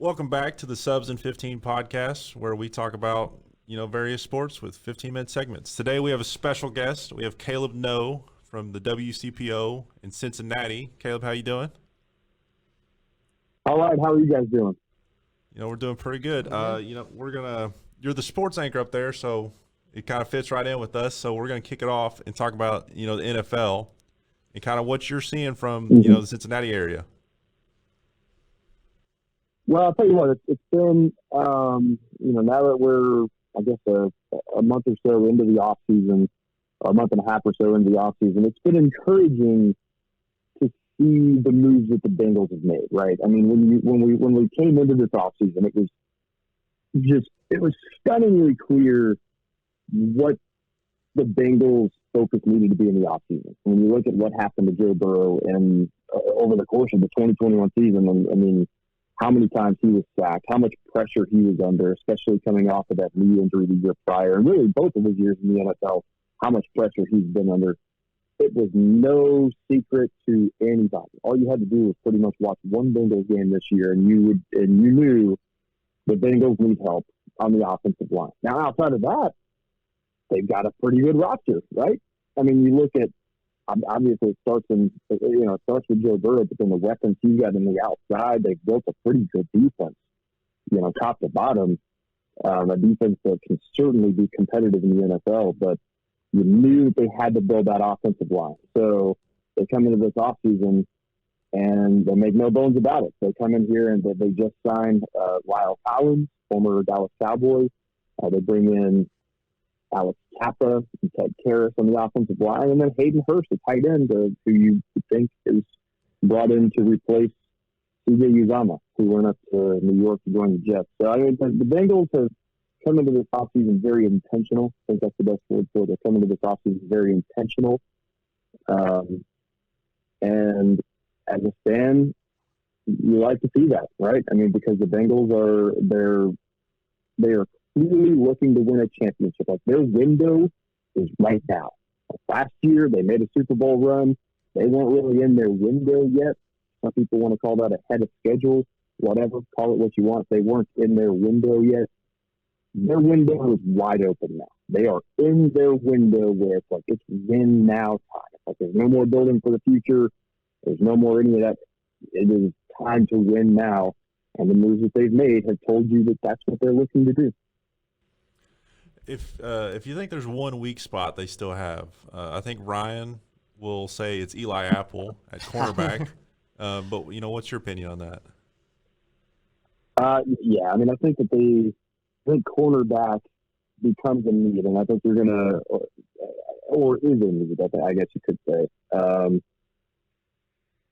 Welcome back to the Subs and 15 podcast, where we talk about, various sports with 15-minute segments. Today we have a special guest. We have Caleb No from the WCPO in Cincinnati. Caleb, how you doing? All right, how are you guys doing? We're doing pretty good. You're the sports anchor up there, so it kind of fits right in with us. So we're gonna kick it off and talk about, the NFL and kind of what you're seeing from, the Cincinnati area. Well, I'll tell you what, it's been, now that we're, I guess, a month or so into the off season, or a month and a half or so into the off season, it's been encouraging to see the moves that the Bengals have made. Right? I mean, when we came into this off season, it was stunningly clear what the Bengals' focus needed to be in the off season. When you look at what happened to Joe Burrow and over the course of the 2021 season, I mean, how many times he was sacked, how much pressure he was under, especially coming off of that knee injury the year prior, and really both of his years in the NFL, how much pressure he's been under. It was no secret to anybody. All you had to do was pretty much watch one Bengals game this year, and you knew the Bengals need help on the offensive line. Now, outside of that, they've got a pretty good roster, right? I mean, you look at, obviously it starts with Joe Burrow, but then the weapons he's got in the outside, they've built a pretty good defense, top to bottom, a defense that can certainly be competitive in the NFL, but you knew that they had to build that offensive line. So they come into this offseason and they make no bones about it. They come in here and they just signed Lyle Collins, former Dallas Cowboy. They bring in Alex Kappa and Ted Karras on the offensive line, and then Hayden Hurst, a tight end, who you think is brought in to replace C.J. Uzomah, who went up to New York to join the Jets. So, I mean, the Bengals have come into this offseason very intentional. I think that's the best word for it. They're coming into this offseason very intentional. And as a fan, you like to see that, right? I mean, because the Bengals they are clearly looking to win a championship. Like, their window is right now. Like, last year, they made a Super Bowl run. They weren't really in their window yet. Some people want to call that ahead of schedule. Whatever, call it what you want. They weren't in their window yet. Their window is wide open now. They are in their window where it's like, it's win now time. Like, there's no more building for the future. There's no more any of that. It is time to win now. And the moves that they've made have told you that that's what they're looking to do. If you think there's one weak spot they still have, I think Ryan will say it's Eli Apple at cornerback. But what's your opinion on that? Yeah, I mean, I think cornerback becomes a need, and I think you're gonna, or is a need. I guess you could say.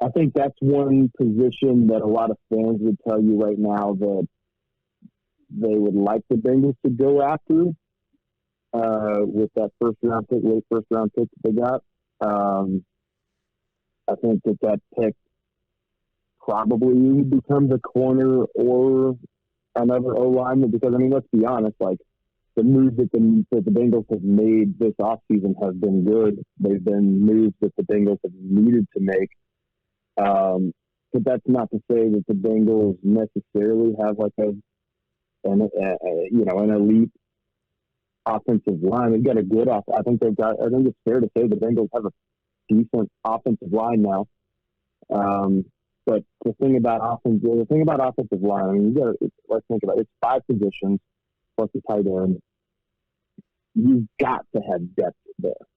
I think that's one position that a lot of fans would tell you right now that they would like the Bengals to go after. With that late first round pick that they got. I think that pick probably becomes a corner or another O-lineman, because, I mean, let's be honest, like, the moves that the Bengals have made this offseason have been good. They've been moves that the Bengals have needed to make. But that's not to say that the Bengals necessarily have like an elite offensive line. They've got a good I think it's fair to say the Bengals have a decent offensive line now. But the thing about offensive line, I mean, let's think about it. It's 5 positions plus the tight end. You've got to have depth there.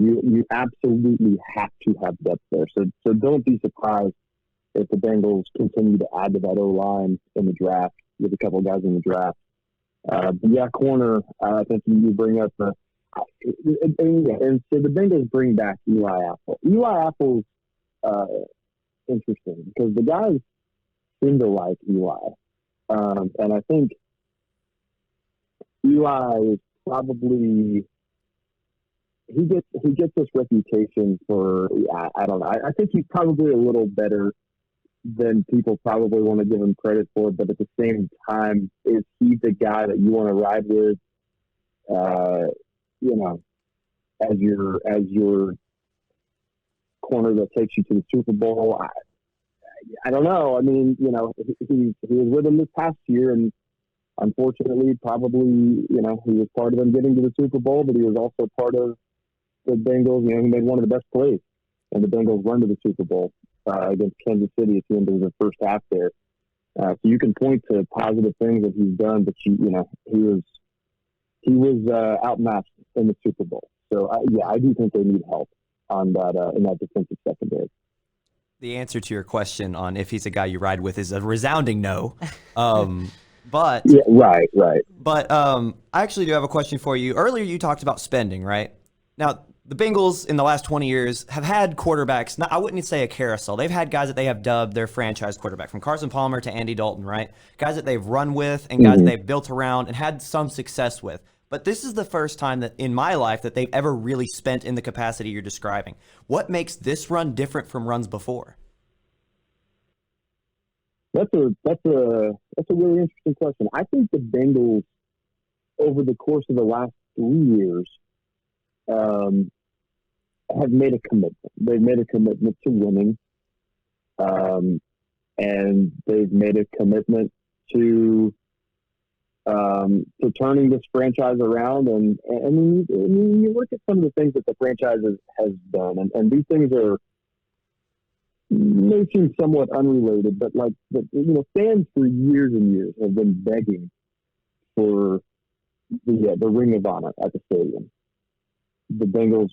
You absolutely have to have depth there. So don't be surprised if the Bengals continue to add to that O-line in the draft, with a couple of guys in the draft. But yeah, corner, I think you bring up and so the Bengals bring back Eli Apple. Eli Apple's interesting because the guys seem to like Eli. And I think Eli is probably he gets this reputation for I don't know. I think he's probably a little better than people probably want to give him credit for, but at the same time, is he the guy that you want to ride with? As your corner that takes you to the Super Bowl. I don't know. I mean, he was with them this past year, and unfortunately, probably, he was part of them getting to the Super Bowl, but he was also part of the Bengals. He made one of the best plays, and the Bengals run to the Super Bowl against Kansas City at the end of the first half there. So you can point to positive things that he's done, but he was outmatched in the Super Bowl. So I do think they need help on that in that defensive secondary. The answer to your question on if he's a guy you ride with is a resounding no. But yeah, right. But I actually do have a question for you. Earlier you talked about spending, right? Now, the Bengals in the last 20 years have had quarterbacks, I wouldn't say a carousel. They've had guys that they have dubbed their franchise quarterback, from Carson Palmer to Andy Dalton, right? Guys that they've run with and guys that they've built around and had some success with. But this is the first time that in my life that they've ever really spent in the capacity you're describing. What makes this run different from runs before? That's a really interesting question. I think the Bengals, over the course of the last 3 years, have made a commitment. They've made a commitment to winning, and they've made a commitment to turning this franchise around. And you look at some of the things that the franchise has done, and these things may seem somewhat unrelated, but fans for years and years have been begging for the Ring of Honor at the stadium. The Bengals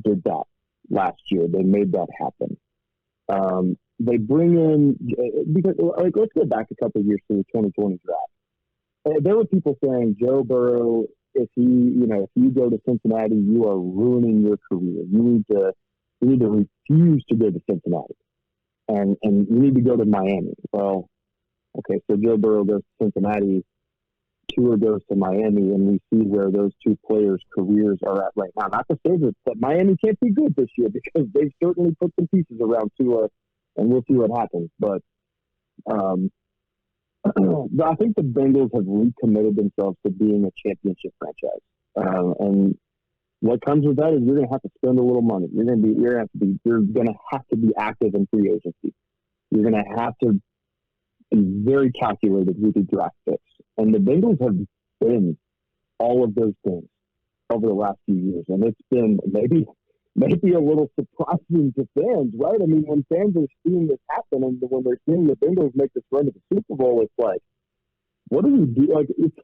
did that last year. They made that happen. They bring in, because let's go back a couple of years to the 2020 draft. There were people saying, Joe Burrow, if you go to Cincinnati, you are ruining your career. You need to refuse to go to Cincinnati, and you need to go to Miami. Well, okay, so Joe Burrow goes to Cincinnati, Tua goes to Miami, and we see where those two players' careers are at right now. Not to say that Miami can't be good this year, because they've certainly put some pieces around Tua, and we'll see what happens. But I think the Bengals have recommitted themselves to being a championship franchise, and what comes with that is you're going to have to spend a little money. You're going to have to be active in free agency. You're going to have to be very calculated with your draft picks. And the Bengals have been all of those things over the last few years, and it's been maybe a little surprising to fans, right? I mean, when fans are seeing this happen, and when they're seeing the Bengals make this run to the Super Bowl, it's like, what do we do? Like, it's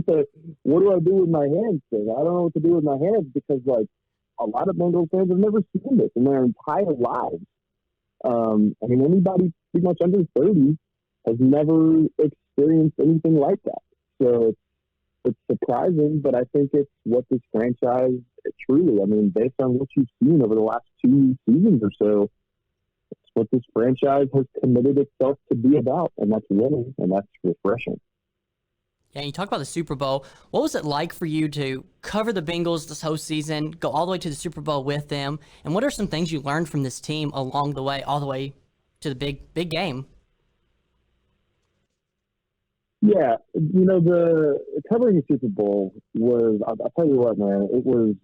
like what do I do with my hands thing? I don't know what to do with my hands, because a lot of Bengals fans have never seen this in their entire lives. I mean, anybody pretty much under 30 has never experienced anything like that. So it's surprising, but I think it's what this franchise truly, I mean, based on what you've seen over the last 2 seasons or so, it's what this franchise has committed itself to be about, and that's winning, and that's refreshing. Yeah, you talk about the Super Bowl. What was it like for you to cover the Bengals this whole season, go all the way to the Super Bowl with them, and what are some things you learned from this team along the way, all the way to the big game? Yeah, the covering the Super Bowl was, I'll tell you what, man, it was,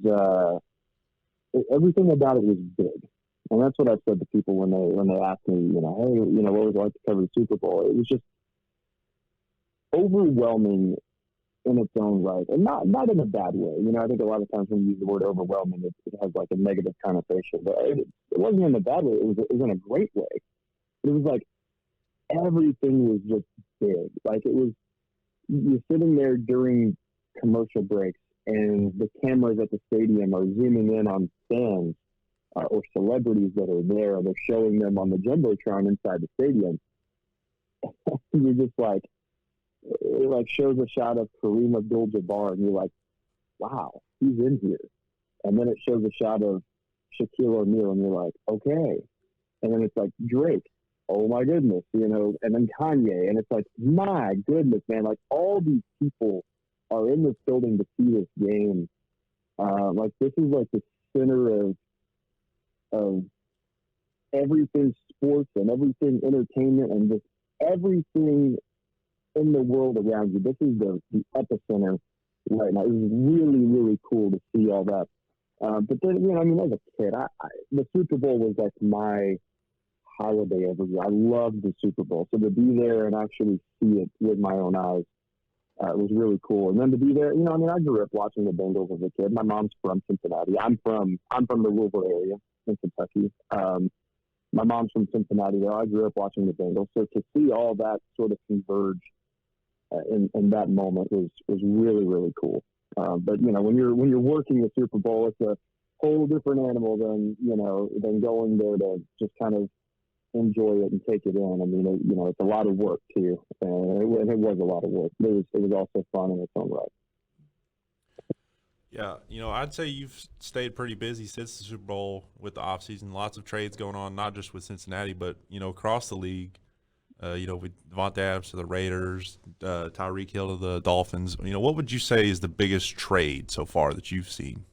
everything about it was big. And that's what I said to people when they asked me, hey, what was it like to cover the Super Bowl? It was just overwhelming in its own right, and not in a bad way. I think a lot of times when you use the word overwhelming, it has like a negative connotation, but it wasn't in a bad way. It was in a great way. It was like everything was just big. Like, it was, you're sitting there during commercial breaks, and the cameras at the stadium are zooming in on fans or celebrities that are there, or they're showing them on the Jumbotron inside the stadium. You're just like, it shows a shot of Kareem Abdul-Jabbar, and you're like, wow, he's in here. And then it shows a shot of Shaquille O'Neal, and you're like, okay. And then it's like Drake, oh my goodness, and then Kanye, and it's like, my goodness, man, like, all these people are in this building to see this game. This is like the center of everything sports and everything entertainment and just everything in the world around you. This is the epicenter right now. It was really, really cool to see all that. But then, as a kid, the Super Bowl was like my holiday every year. I love the Super Bowl. So to be there and actually see it with my own eyes was really cool. And then to be there, I grew up watching the Bengals as a kid. My mom's from Cincinnati. I'm from the Louisville area in Kentucky. My mom's from Cincinnati, though. I grew up watching the Bengals. So to see all that sort of converge in that moment was really, really cool. But when you're working the Super Bowl, it's a whole different animal than going there to just kind of enjoy it and take it in. I mean, it's a lot of work too, and it was a lot of work. But it was also fun in its own right. Yeah, I'd say you've stayed pretty busy since the Super Bowl with the offseason. Lots of trades going on, not just with Cincinnati, but, across the league. With Devontae Adams to the Raiders, Tyreek Hill to the Dolphins. What would you say is the biggest trade so far that you've seen?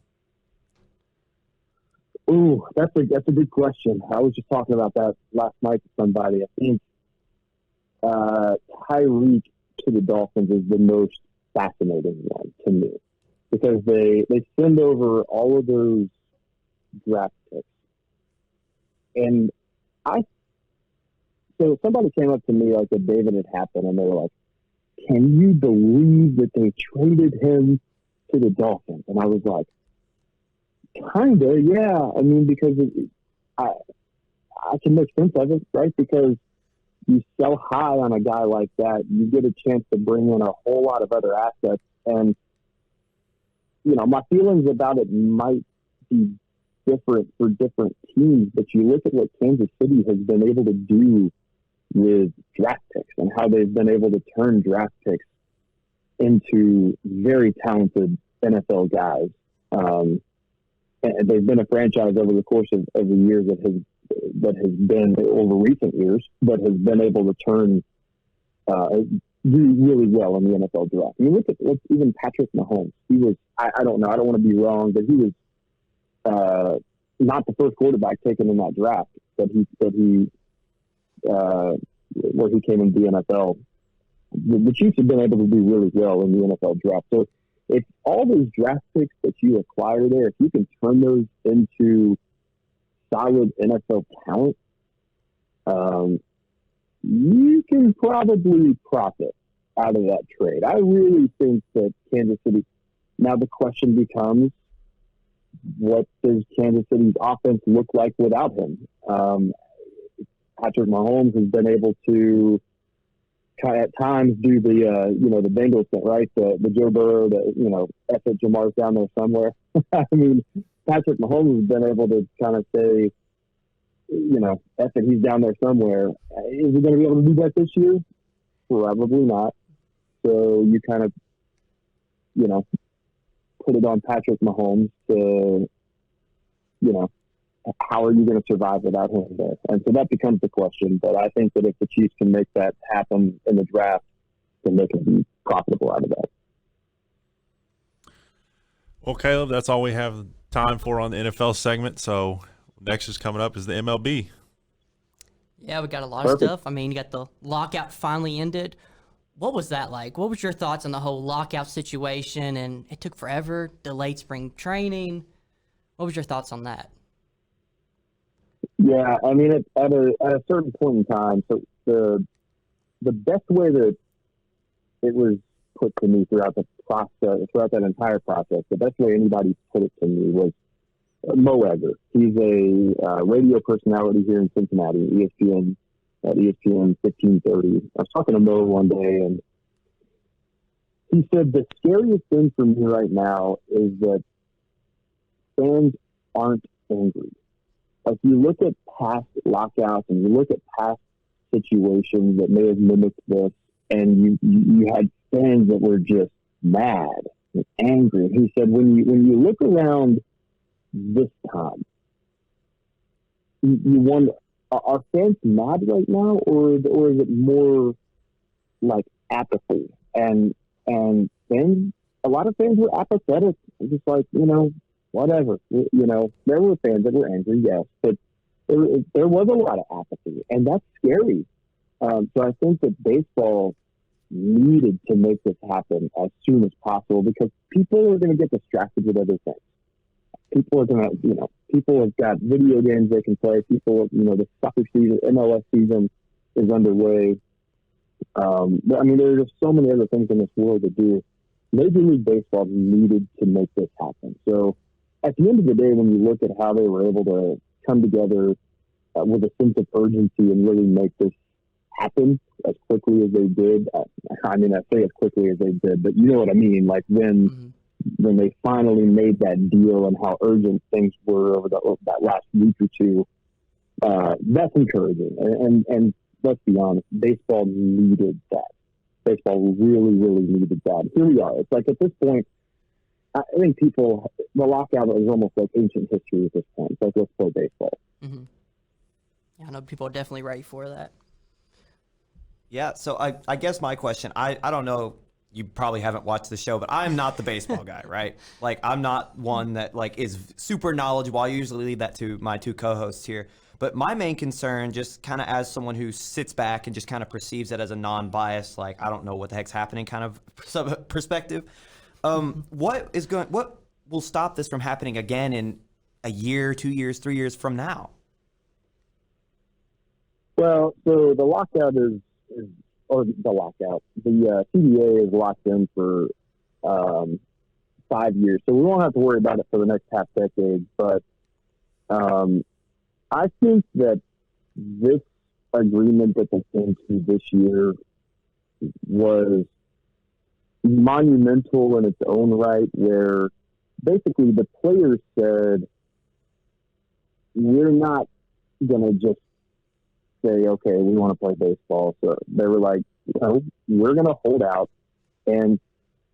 Ooh, that's a good question. I was just talking about that last night to somebody. I think Tyreek to the Dolphins is the most fascinating one to me, because they send over all of those draft picks. And so somebody came up to me like the day that it happened, and they were like, "Can you believe that they traded him to the Dolphins?" And I was like, "Kinda, yeah." I mean, because I can make sense of it, right? Because you sell high on a guy like that, you get a chance to bring in a whole lot of other assets. And, my feelings about it might be different for different teams, but you look at what Kansas City has been able to do with draft picks and how they've been able to turn draft picks into very talented NFL guys. And they've been a franchise over the course of the years that has been over recent years, but has been able to turn do really well in the NFL draft. I mean, look at even Patrick Mahomes. He was, I don't know, I don't want to be wrong, but he was not the first quarterback taken in that draft that he where he came into the NFL. The Chiefs have been able to do really well in the NFL draft. So if all those draft picks that you acquire there, if you can turn those into solid NFL talent, you can probably profit out of that trade. I really think that Kansas City, now the question becomes, what does Kansas City's offense look like without him? Patrick Mahomes has been able to at times do the the Bengals thing, right? The Joe Burrow, F it, Jamar's down there somewhere. I mean, Patrick Mahomes has been able to kind of say, F it, he's down there somewhere. Is he going to be able to do that this year? Probably not. So you kind of, put it on Patrick Mahomes to, how are you going to survive without him there? And so that becomes the question. But I think that if the Chiefs can make that happen in the draft, then they can be profitable out of that. Well, Caleb, that's all we have time for on the NFL segment. So next is coming up is the MLB. Yeah, we got a lot of stuff. I mean, you got the lockout finally ended. What was that like? What was your thoughts on the whole lockout situation? And it took forever, delayed spring training. What was your thoughts on that? Yeah, I mean, at a certain point in time, so the best way that it was put to me throughout that entire process, the best way anybody put it to me was Mo Egger. He's a radio personality here in Cincinnati, ESPN 1530. I was talking to Mo one day, and he said the scariest thing for me right now is that fans aren't angry. Like, you look at past lockouts and you look at past situations that may have mimicked this, and you had fans that were just mad and angry. He said when you look around this time, you wonder, are fans mad right now, or is it more like apathy? And fans, a lot of fans were apathetic, just like, whatever. There were fans that were angry, yes, but there was a lot of apathy, and that's scary. So I think that baseball needed to make this happen as soon as possible, because people are going to get distracted with other things. People are going to, People have got video games they can play. People, the soccer season, MLS season is underway. But I mean, there are just so many other things in this world to do. Major League Baseball needed to make this happen. So at the end of the day, when you look at how they were able to come together with a sense of urgency and really make this happen as quickly as they did, I mean, I say as quickly as they did, but you know what I mean? Like when they finally made that deal and how urgent things were over that last week or two, that's encouraging. And let's be honest, baseball needed that. Baseball really, really needed that. Here we are. It's like at this point, I think the lockout is almost like ancient history at this point. It's like, let's play baseball. Mm-hmm. Yeah, I know people are definitely ready for that. Yeah, so I guess my question, I don't know, you probably haven't watched the show, but I'm not the baseball guy, right? Like, I'm not one that, like, is super knowledgeable. I usually leave that to my two co-hosts here. But my main concern, just kind of as someone who sits back and just kind of perceives it as a non-biased, like, I don't know what the heck's happening kind of perspective, what will stop this from happening again in a year, 2 years, 3 years from now? Well, so the lockout the CBA is locked in for 5 years, so we won't have to worry about it for the next half decade. But I think that this agreement that they came to this year was monumental in its own right, where basically the players said, we're not going to just say, okay, we want to play baseball. So they were like, we're going to hold out. And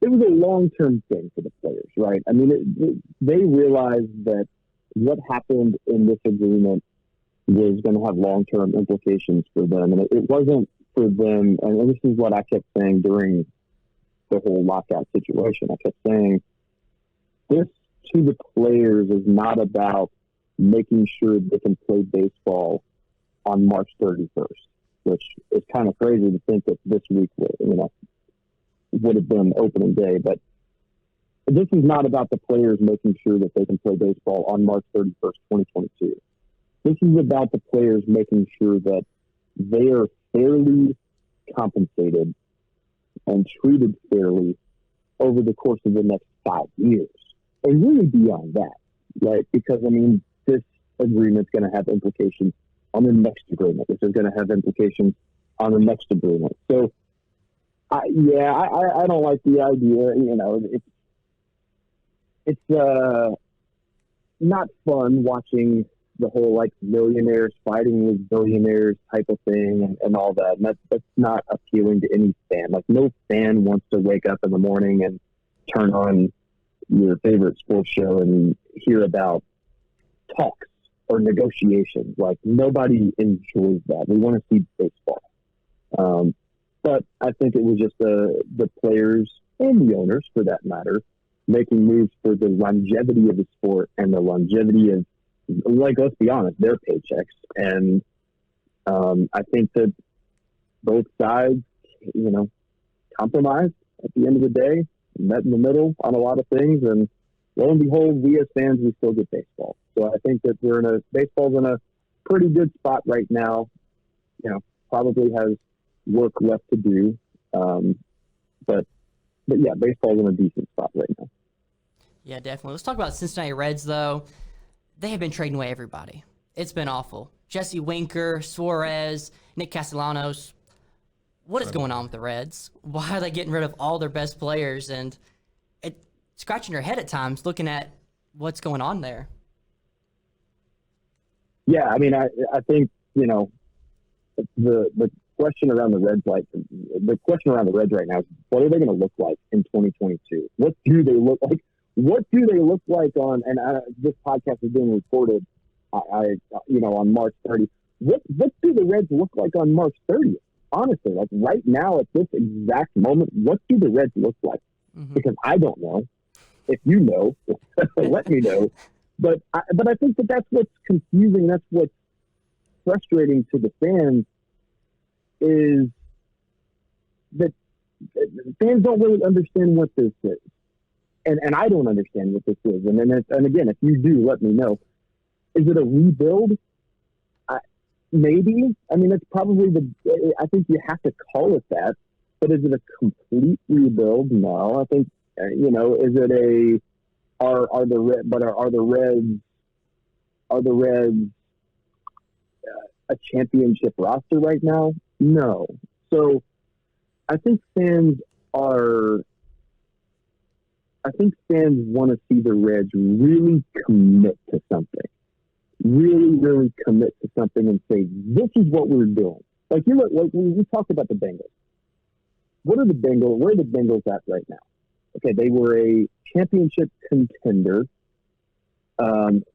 it was a long-term thing for the players, right? I mean, they realized that what happened in this agreement was going to have long-term implications for them. And it wasn't for them, and this is what I kept saying during the whole lockout situation. I kept saying, this to the players is not about making sure they can play baseball on March 31st, which is kind of crazy to think that this week would have been opening day. But this is not about the players making sure that they can play baseball on March 31st, 2022. This is about the players making sure that they are fairly compensated and treated fairly over the course of the next 5 years. And really beyond that, right? Because, I mean, this agreement's going to have implications on the next agreement. This is going to have implications on the next agreement. So, I don't like the idea. It's not fun watching the whole like millionaires fighting with billionaires type of thing and all that. And that's not appealing to any fan. Like, no fan wants to wake up in the morning and turn on your favorite sports show and hear about talks or negotiations. Like, nobody enjoys that. We want to see baseball. But I think it was just the players and the owners, for that matter, making moves for the longevity of the sport and the longevity of, like, let's be honest, their paychecks. And I think that both sides, compromised at the end of the day, met in the middle on a lot of things. And lo and behold, we as fans, we still get baseball. So I think that baseball's in a pretty good spot right now. Probably has work left to do. But yeah, baseball's in a decent spot right now. Yeah, definitely. Let's talk about Cincinnati Reds, though. They have been trading away everybody. It's been awful. Jesse Winker, Suarez, Nick Castellanos. What is going on with the Reds? Why are they getting rid of all their best players? And it's scratching your head at times looking at what's going on there. Yeah, I mean, I think, the question around the Reds, right now is, what are they going to look like in 2022? What do they look like? What do they look like on? And this podcast is being recorded, on March 30th. What do the Reds look like on March 30th? Honestly, like right now at this exact moment, what do the Reds look like? Mm-hmm. Because I don't know. If you know, let me know. But I think that's what's confusing. That's what's frustrating to the fans, is that fans don't really understand what this is. And I don't understand what this is. And again, if you do, let me know. Is it a rebuild? Maybe. I mean, it's probably I think you have to call it that. But is it a complete rebuild? No. I think, is it are the Reds a championship roster right now? No. So I think fans want to see the Reds really commit to something. Really, really commit to something and say, this is what we're doing. Like we talked about the Bengals. Where are the Bengals at right now? Okay, they were a championship contender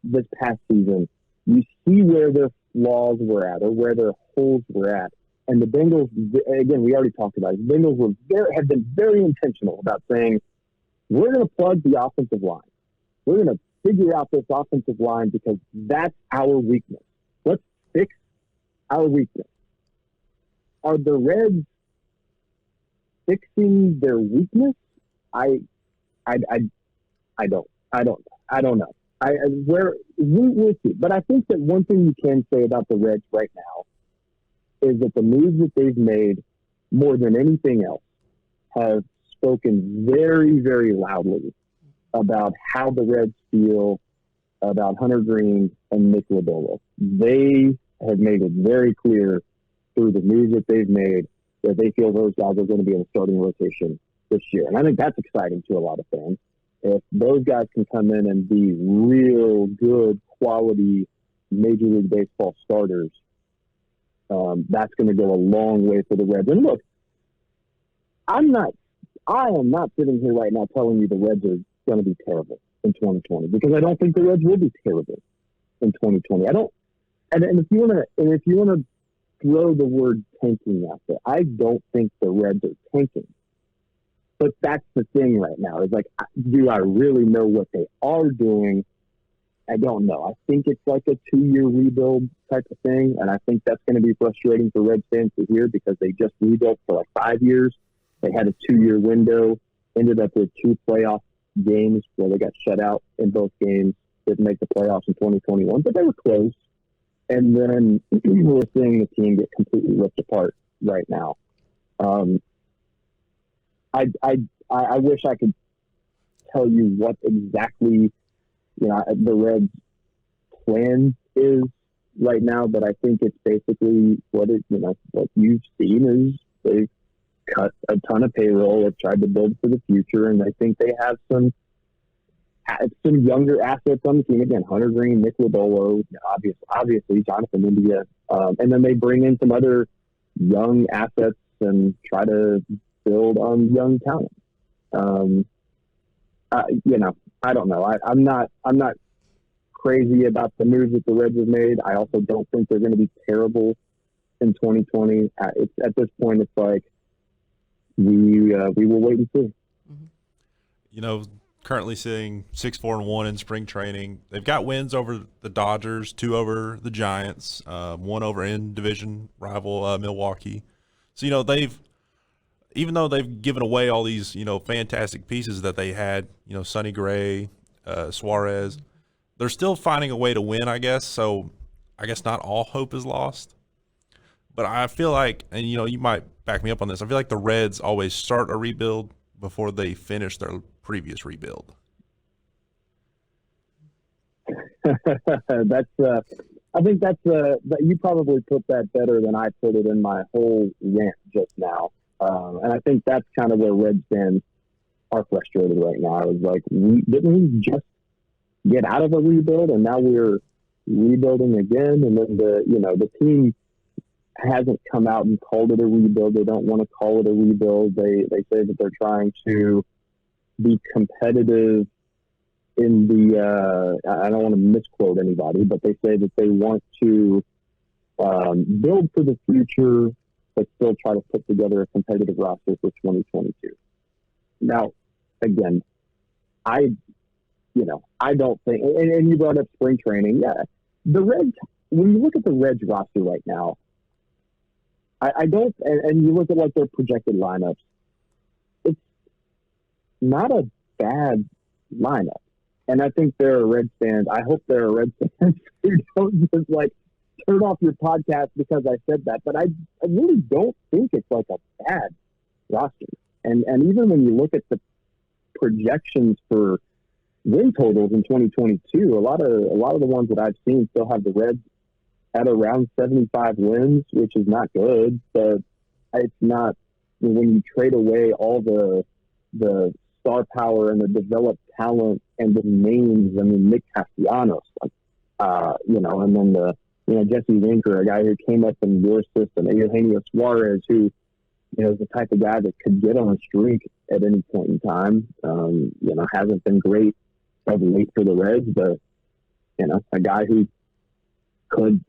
this past season. You see where their flaws were at or where their holes were at. And the Bengals, again, we already talked about it. The Bengals have been very intentional about saying, we're going to plug the offensive line. We're going to figure out this offensive line because that's our weakness. Let's fix our weakness. Are the Reds fixing their weakness? I don't know. We'll see. But I think that one thing you can say about the Reds right now is that the moves that they've made, more than anything else, have spoken very, very loudly about how the Reds feel about Hunter Green and Nick Lodolo. They have made it very clear through the moves that they've made that they feel those guys are going to be in the starting rotation this year. And I think that's exciting to a lot of fans. If those guys can come in and be real good quality Major League Baseball starters, that's going to go a long way for the Reds. And look, I am not sitting here right now telling you the Reds are going to be terrible in 2020 because I don't think the Reds will be terrible in 2020. I don't. And if you want to throw the word tanking out there, I don't think the Reds are tanking. But that's the thing right now is like, do I really know what they are doing? I don't know. I think it's like a 2-year rebuild type of thing, and I think that's going to be frustrating for Reds fans to hear because they just rebuilt for like 5 years. They had a 2-year window, ended up with 2 playoff games where they got shut out in both games, didn't make the playoffs in 2021, but they were close. And then we're seeing the team get completely ripped apart right now. I wish I could tell you what exactly the Reds' plan is right now, but I think it's basically what you've seen is they've cut a ton of payroll, have tried to build for the future, and I think they have some younger assets on the team. Again, Hunter Green, Nick Lodolo, obviously Jonathan India, and then they bring in some other young assets and try to build on young talent. I don't know. I'm not crazy about the moves that the Reds have made. I also don't think they're going to be terrible in 2020. It's at this point, it's like we will wait and see. Currently sitting 6-4-1 in spring training. They've got wins over the Dodgers, 2 over the Giants, 1 over in division rival Milwaukee. So even though they've given away all these, fantastic pieces that they had, Sonny Gray, Suarez, they're still finding a way to win, I guess. So I guess not all hope is lost. But I feel like, and you might back me up on this, I feel like the Reds always start a rebuild before they finish their previous rebuild. I think you probably put that better than I put it in my whole rant just now. And I think that's kind of where Reds fans are frustrated right now. It's like, didn't we just get out of a rebuild and now we're rebuilding again? And then the team hasn't come out and called it a rebuild. They don't want to call it a rebuild. They say that they're trying to be competitive in the I don't want to misquote anybody, but they say that they want to build for the future but still try to put together a competitive roster for 2022. Now, again, I don't think, and you brought up spring training. Yeah, the Reds, when you look at the Reds roster right now, I don't, and you look at like their projected lineups, it's not a bad lineup. And I think there are Reds fans. I hope there are Reds fans who don't just like turn off your podcast because I said that. But I really don't think it's like a bad roster. And even when you look at the projections for win totals in 2022, a lot of the ones that I've seen still have the Reds at around 75 wins, which is not good, but it's not when you trade away all the star power and the developed talent and the names. I mean, Nick Castellanos, and then Jesse Winker, a guy who came up in your system, and Eugenio Suarez, who is the type of guy that could get on a streak at any point in time. Hasn't been great of late for the Reds, but a guy who could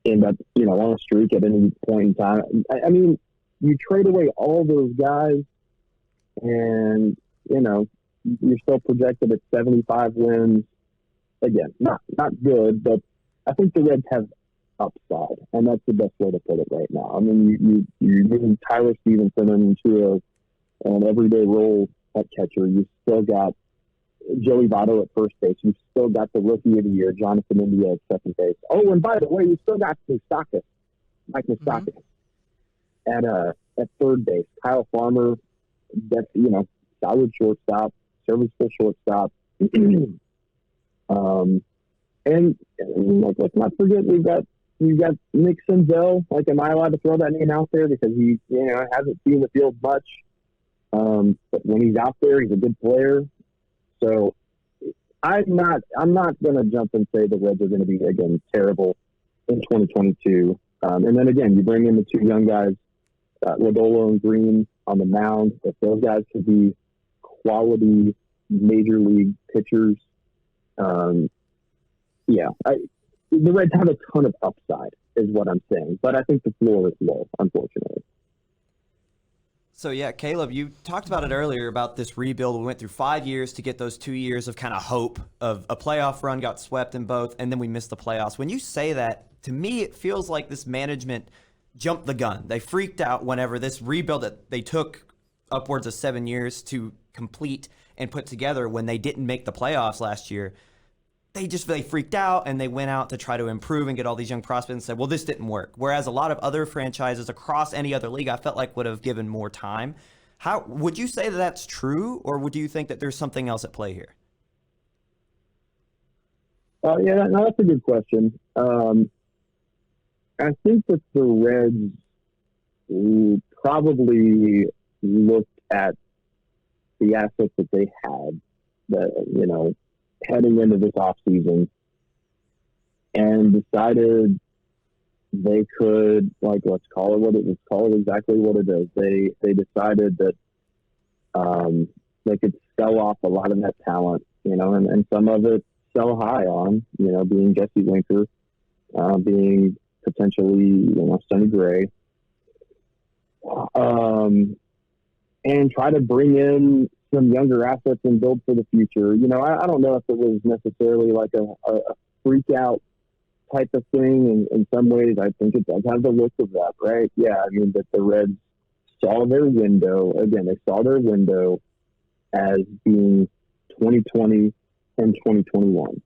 end up on a streak at any point in time. I mean, you trade away all those guys, and you're still projected at 75 wins. Again, not good, but I think the Reds have upside, and that's the best way to put it right now. I mean, you're moving Tyler Stevenson into an everyday role at catcher. You've still got Joey Votto at first base. You've still got the Rookie of the Year, Jonathan India, at second base. Oh, and by the way, you still got Mike Moustakas at third base. Kyle Farmer, that's solid shortstop, serviceable shortstop. And let's not forget we've got Nick Senzel. Like, am I allowed to throw that name out there because he hasn't seen the field much? But when he's out there, he's a good player. So I'm not going to jump and say the Reds are going to be again terrible in 2022. And then again, you bring in the two young guys, Lodolo and Green on the mound. If those guys could be quality major league pitchers, the Reds have a ton of upside, is what I'm saying. But I think the floor is low, unfortunately. So, yeah, Caleb, you talked about it earlier about this rebuild. We went through 5 years to get those 2 years of kind of hope of a playoff run, got swept in both, and then we missed the playoffs. When you say that, to me, it feels like this management jumped the gun. They freaked out whenever this rebuild that they took upwards of 7 years to complete and put together when they didn't make the playoffs last year. They freaked out and they went out to try to improve and get all these young prospects and said, well, this didn't work. Whereas a lot of other franchises across any other league, I felt like would have given more time. How would you say that that's true, or would you think that there's something else at play here? That's a good question. I think that the Reds probably looked at the assets that they had, that heading into this offseason, and decided they could, let's call it exactly what it is. They decided that they could sell off a lot of that talent, and some of it sell high on, being Jesse Winker, being potentially, Sonny Gray, and try to bring in some younger assets and build for the future. I don't know if it was necessarily like a freak out type of thing. In some ways, I think it does have the look of that, right? Yeah, I mean, that the Reds saw their window. Again, they saw their window as being 2020 and 2021.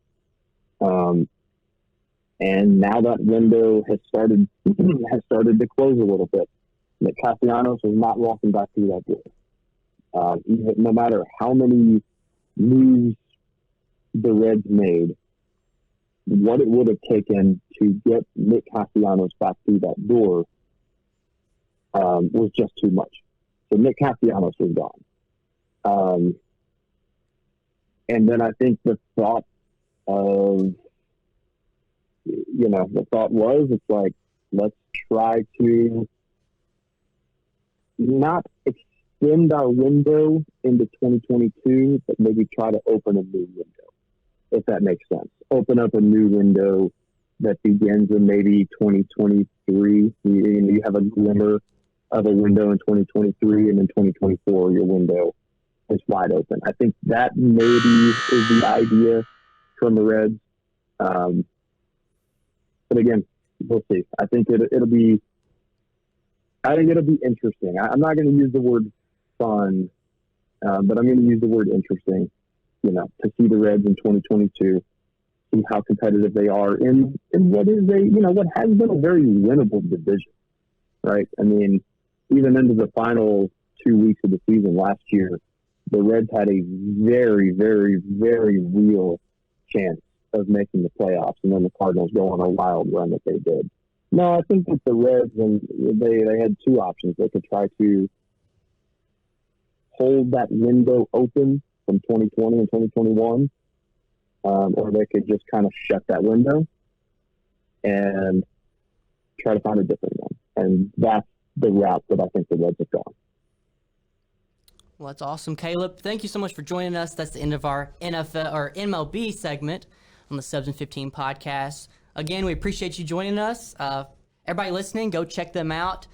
And now that window has started to close a little bit. Nick Castellanos was not walking back through that door. Even no matter how many moves the Reds made, what it would have taken to get Nick Castellanos back through that door was just too much. So Nick Castellanos was gone. And then I think the thought was, it's like, let's try to not extend our window into 2022, but maybe try to open a new window, if that makes sense. Open up a new window that begins in maybe 2023. You have a glimmer of a window in 2023, and in 2024, your window is wide open. I think that maybe is the idea from the Reds. But again, we'll see. I think it'll be interesting. I'm not going to use the word fun, but I'm going to use the word interesting. to see the Reds in 2022, see how competitive they are in what is what has been a very winnable division, right? I mean, even into the final 2 weeks of the season last year, the Reds had a very, very, very real chance of making the playoffs, and then the Cardinals go on a wild run that they did. No, I think that the Reds, and they had two options. They could try to hold that window open from 2020 and 2021, or they could just kind of shut that window and try to find a different one. And that's the route that I think the Reds have gone. Well, that's awesome, Caleb. Thank you so much for joining us. That's the end of our NFL or MLB segment on the Subs and 15 podcast. Again, we appreciate you joining us. Everybody listening, go check them out.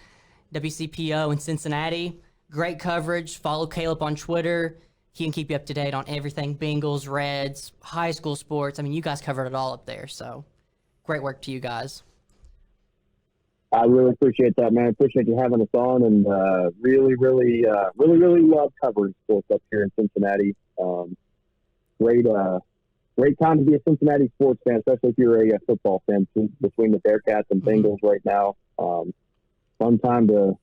WCPO in Cincinnati. Great coverage. Follow Caleb on Twitter. He can keep you up to date on everything Bengals, Reds, high school sports. I mean, you guys covered it all up there. So great work to you guys. I really appreciate that, man. I appreciate you having us on, and really love covering sports up here in Cincinnati. Great time to be a Cincinnati sports fan, especially if you're a football fan between the Bearcats and Bengals right now. Fun time to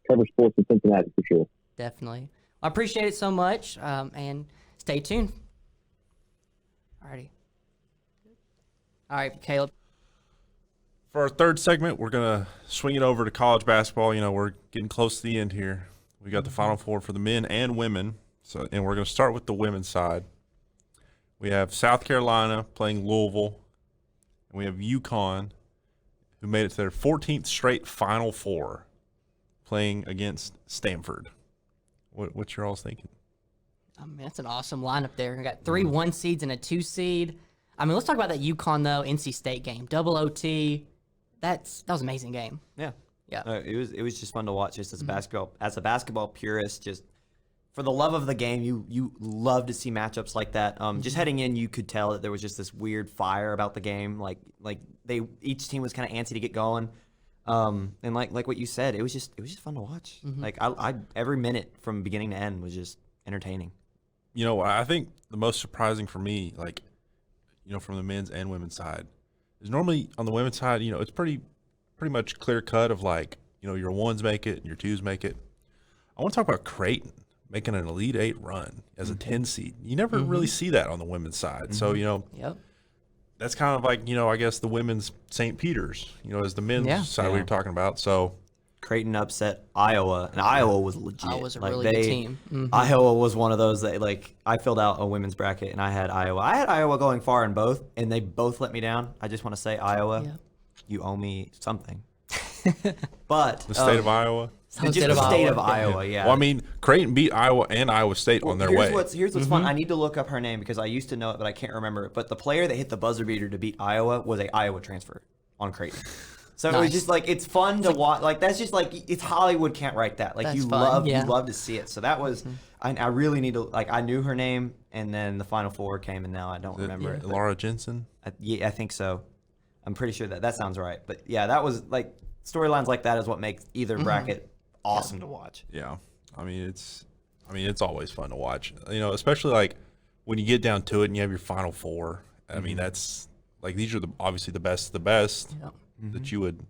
cover sports in Cincinnati for sure. Definitely. I appreciate it so much, and stay tuned. Alrighty. All right, Caleb. For our third segment, we're going to swing it over to college basketball. We're getting close to the end here. We got the Final Four for the men and women. And we're going to start with the women's side. We have South Carolina playing Louisville. And we have UConn, who made it to their 14th straight Final Four, playing against Stanford. What's your all's thinking? I mean, that's an awesome lineup there. We got 3 1 seeds and a 2 seed. I mean, let's talk about that UConn, though, NC State game. Double OT. That was an amazing game. Yeah. Yeah. It was just fun to watch just as a basketball purist, just for the love of the game. You love to see matchups like that. Just heading in, you could tell that there was just this weird fire about the game. Like each team was kind of antsy to get going. And like what you said, it was just fun to watch. Like I every minute from beginning to end was just entertaining. I think the most surprising for me, from the men's and women's side, is normally on the women's side, it's pretty much clear cut of your ones make it and your twos make it. I want to talk about Creighton making an Elite Eight run as a 10 seed. You never really see that on the women's side. So, Yep. That's kind of like, I guess the women's St. Peter's, as the men's side we were talking about. So Creighton upset Iowa, and Iowa was legit. Iowa's a really good team. Iowa was one of those that, I filled out a women's bracket, and I had Iowa. I had Iowa going far in both, and they both let me down. I just want to say, Iowa, you owe me something. But the state of Iowa? The state of Iowa, yeah. Well, I mean, Creighton beat Iowa and Iowa State on their way. Here's what's fun. I need to look up her name because I used to know it, but I can't remember it. But the player that hit the buzzer beater to beat Iowa was a Iowa transfer on Creighton. So it was just it's fun to watch. That's just it's Hollywood can't write that. You love to see it. So that was I really need to I knew her name, and then the Final Four came, and now I don't remember it. Laura Jensen? I think so. I'm pretty sure that sounds right. But yeah, that was storylines like that is what makes either bracket awesome to watch. Yeah, it's always fun to watch. Especially when you get down to it and you have your Final Four. I mean, that's these are obviously the best of the best. Yep. That you would,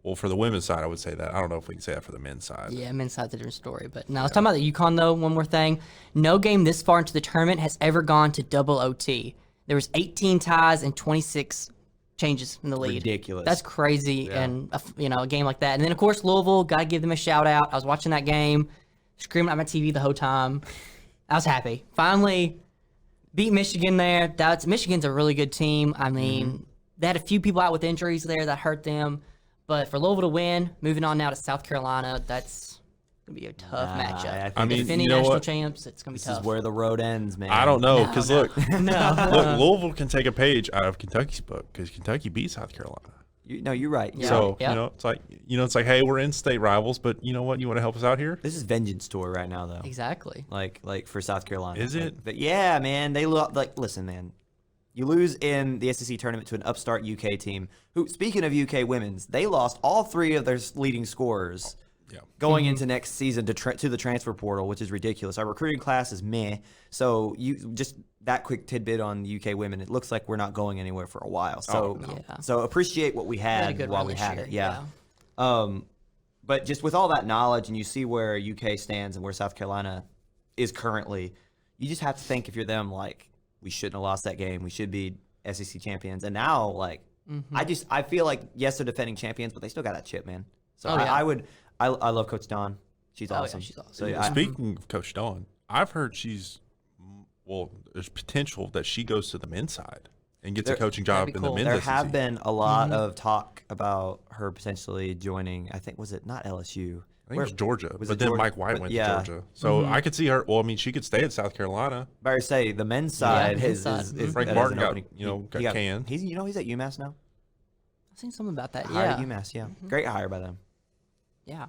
well, for the women's side, I would say that. I don't know if we can say that for the men's side. Yeah, men's side's a different story. But now let's talk about the UConn, though. One more thing. No game this far into the tournament has ever gone to double OT. There was 18 ties and 26 changes in the lead. Ridiculous. That's crazy, and a game like that. And then, of course, Louisville, got to give them a shout-out. I was watching that game, screaming at my TV the whole time. I was happy. Finally beat Michigan there. Michigan's a really good team. I mean, they had a few people out with injuries there that hurt them. But for Louisville to win, moving on now to South Carolina, that's going to be a tough matchup. Defending national champs, it's going to be tough. This is where the road ends, man. I don't know, because look, Louisville can take a page out of Kentucky's book because Kentucky beat South Carolina. You're right. Yeah. So, it's like, hey, we're in-state rivals, but you know what? You want to help us out here? This is vengeance tour right now, though. Exactly. Like for South Carolina. Is it? But yeah, man. They look listen, man. You lose in the SEC tournament to an upstart UK team who, speaking of UK women's, they lost all 3 of their leading scorers going into next season to the transfer portal, which is ridiculous. Our recruiting class is meh. So you just that quick tidbit on the UK women, it looks like we're not going anywhere for a while. So so appreciate what we had while we had it. Yeah. But just with all that knowledge, and you see where UK stands and where South Carolina is currently, you just have to think, if you're them, like, we shouldn't have lost that game. We should be SEC champions. And now, like, I feel like, yes, they're defending champions, but they still got that chip, man. So I love Coach Dawn. She's awesome. Yeah, she's awesome. So, Speaking of Coach Dawn, I've heard there's potential that she goes to the men's side and gets a coaching job in the men's There SEC. have been a lot of talk about her potentially joining, I think, was it not LSU? I think it was Georgia, but then Georgia? Mike White went to Georgia. So I could see her. Well, I mean, she could stay at South Carolina. Better say the men's side is Frank Martin got canned. He's at UMass now. I've seen something about that. Hired at UMass, yeah. Great hire by them. Yeah.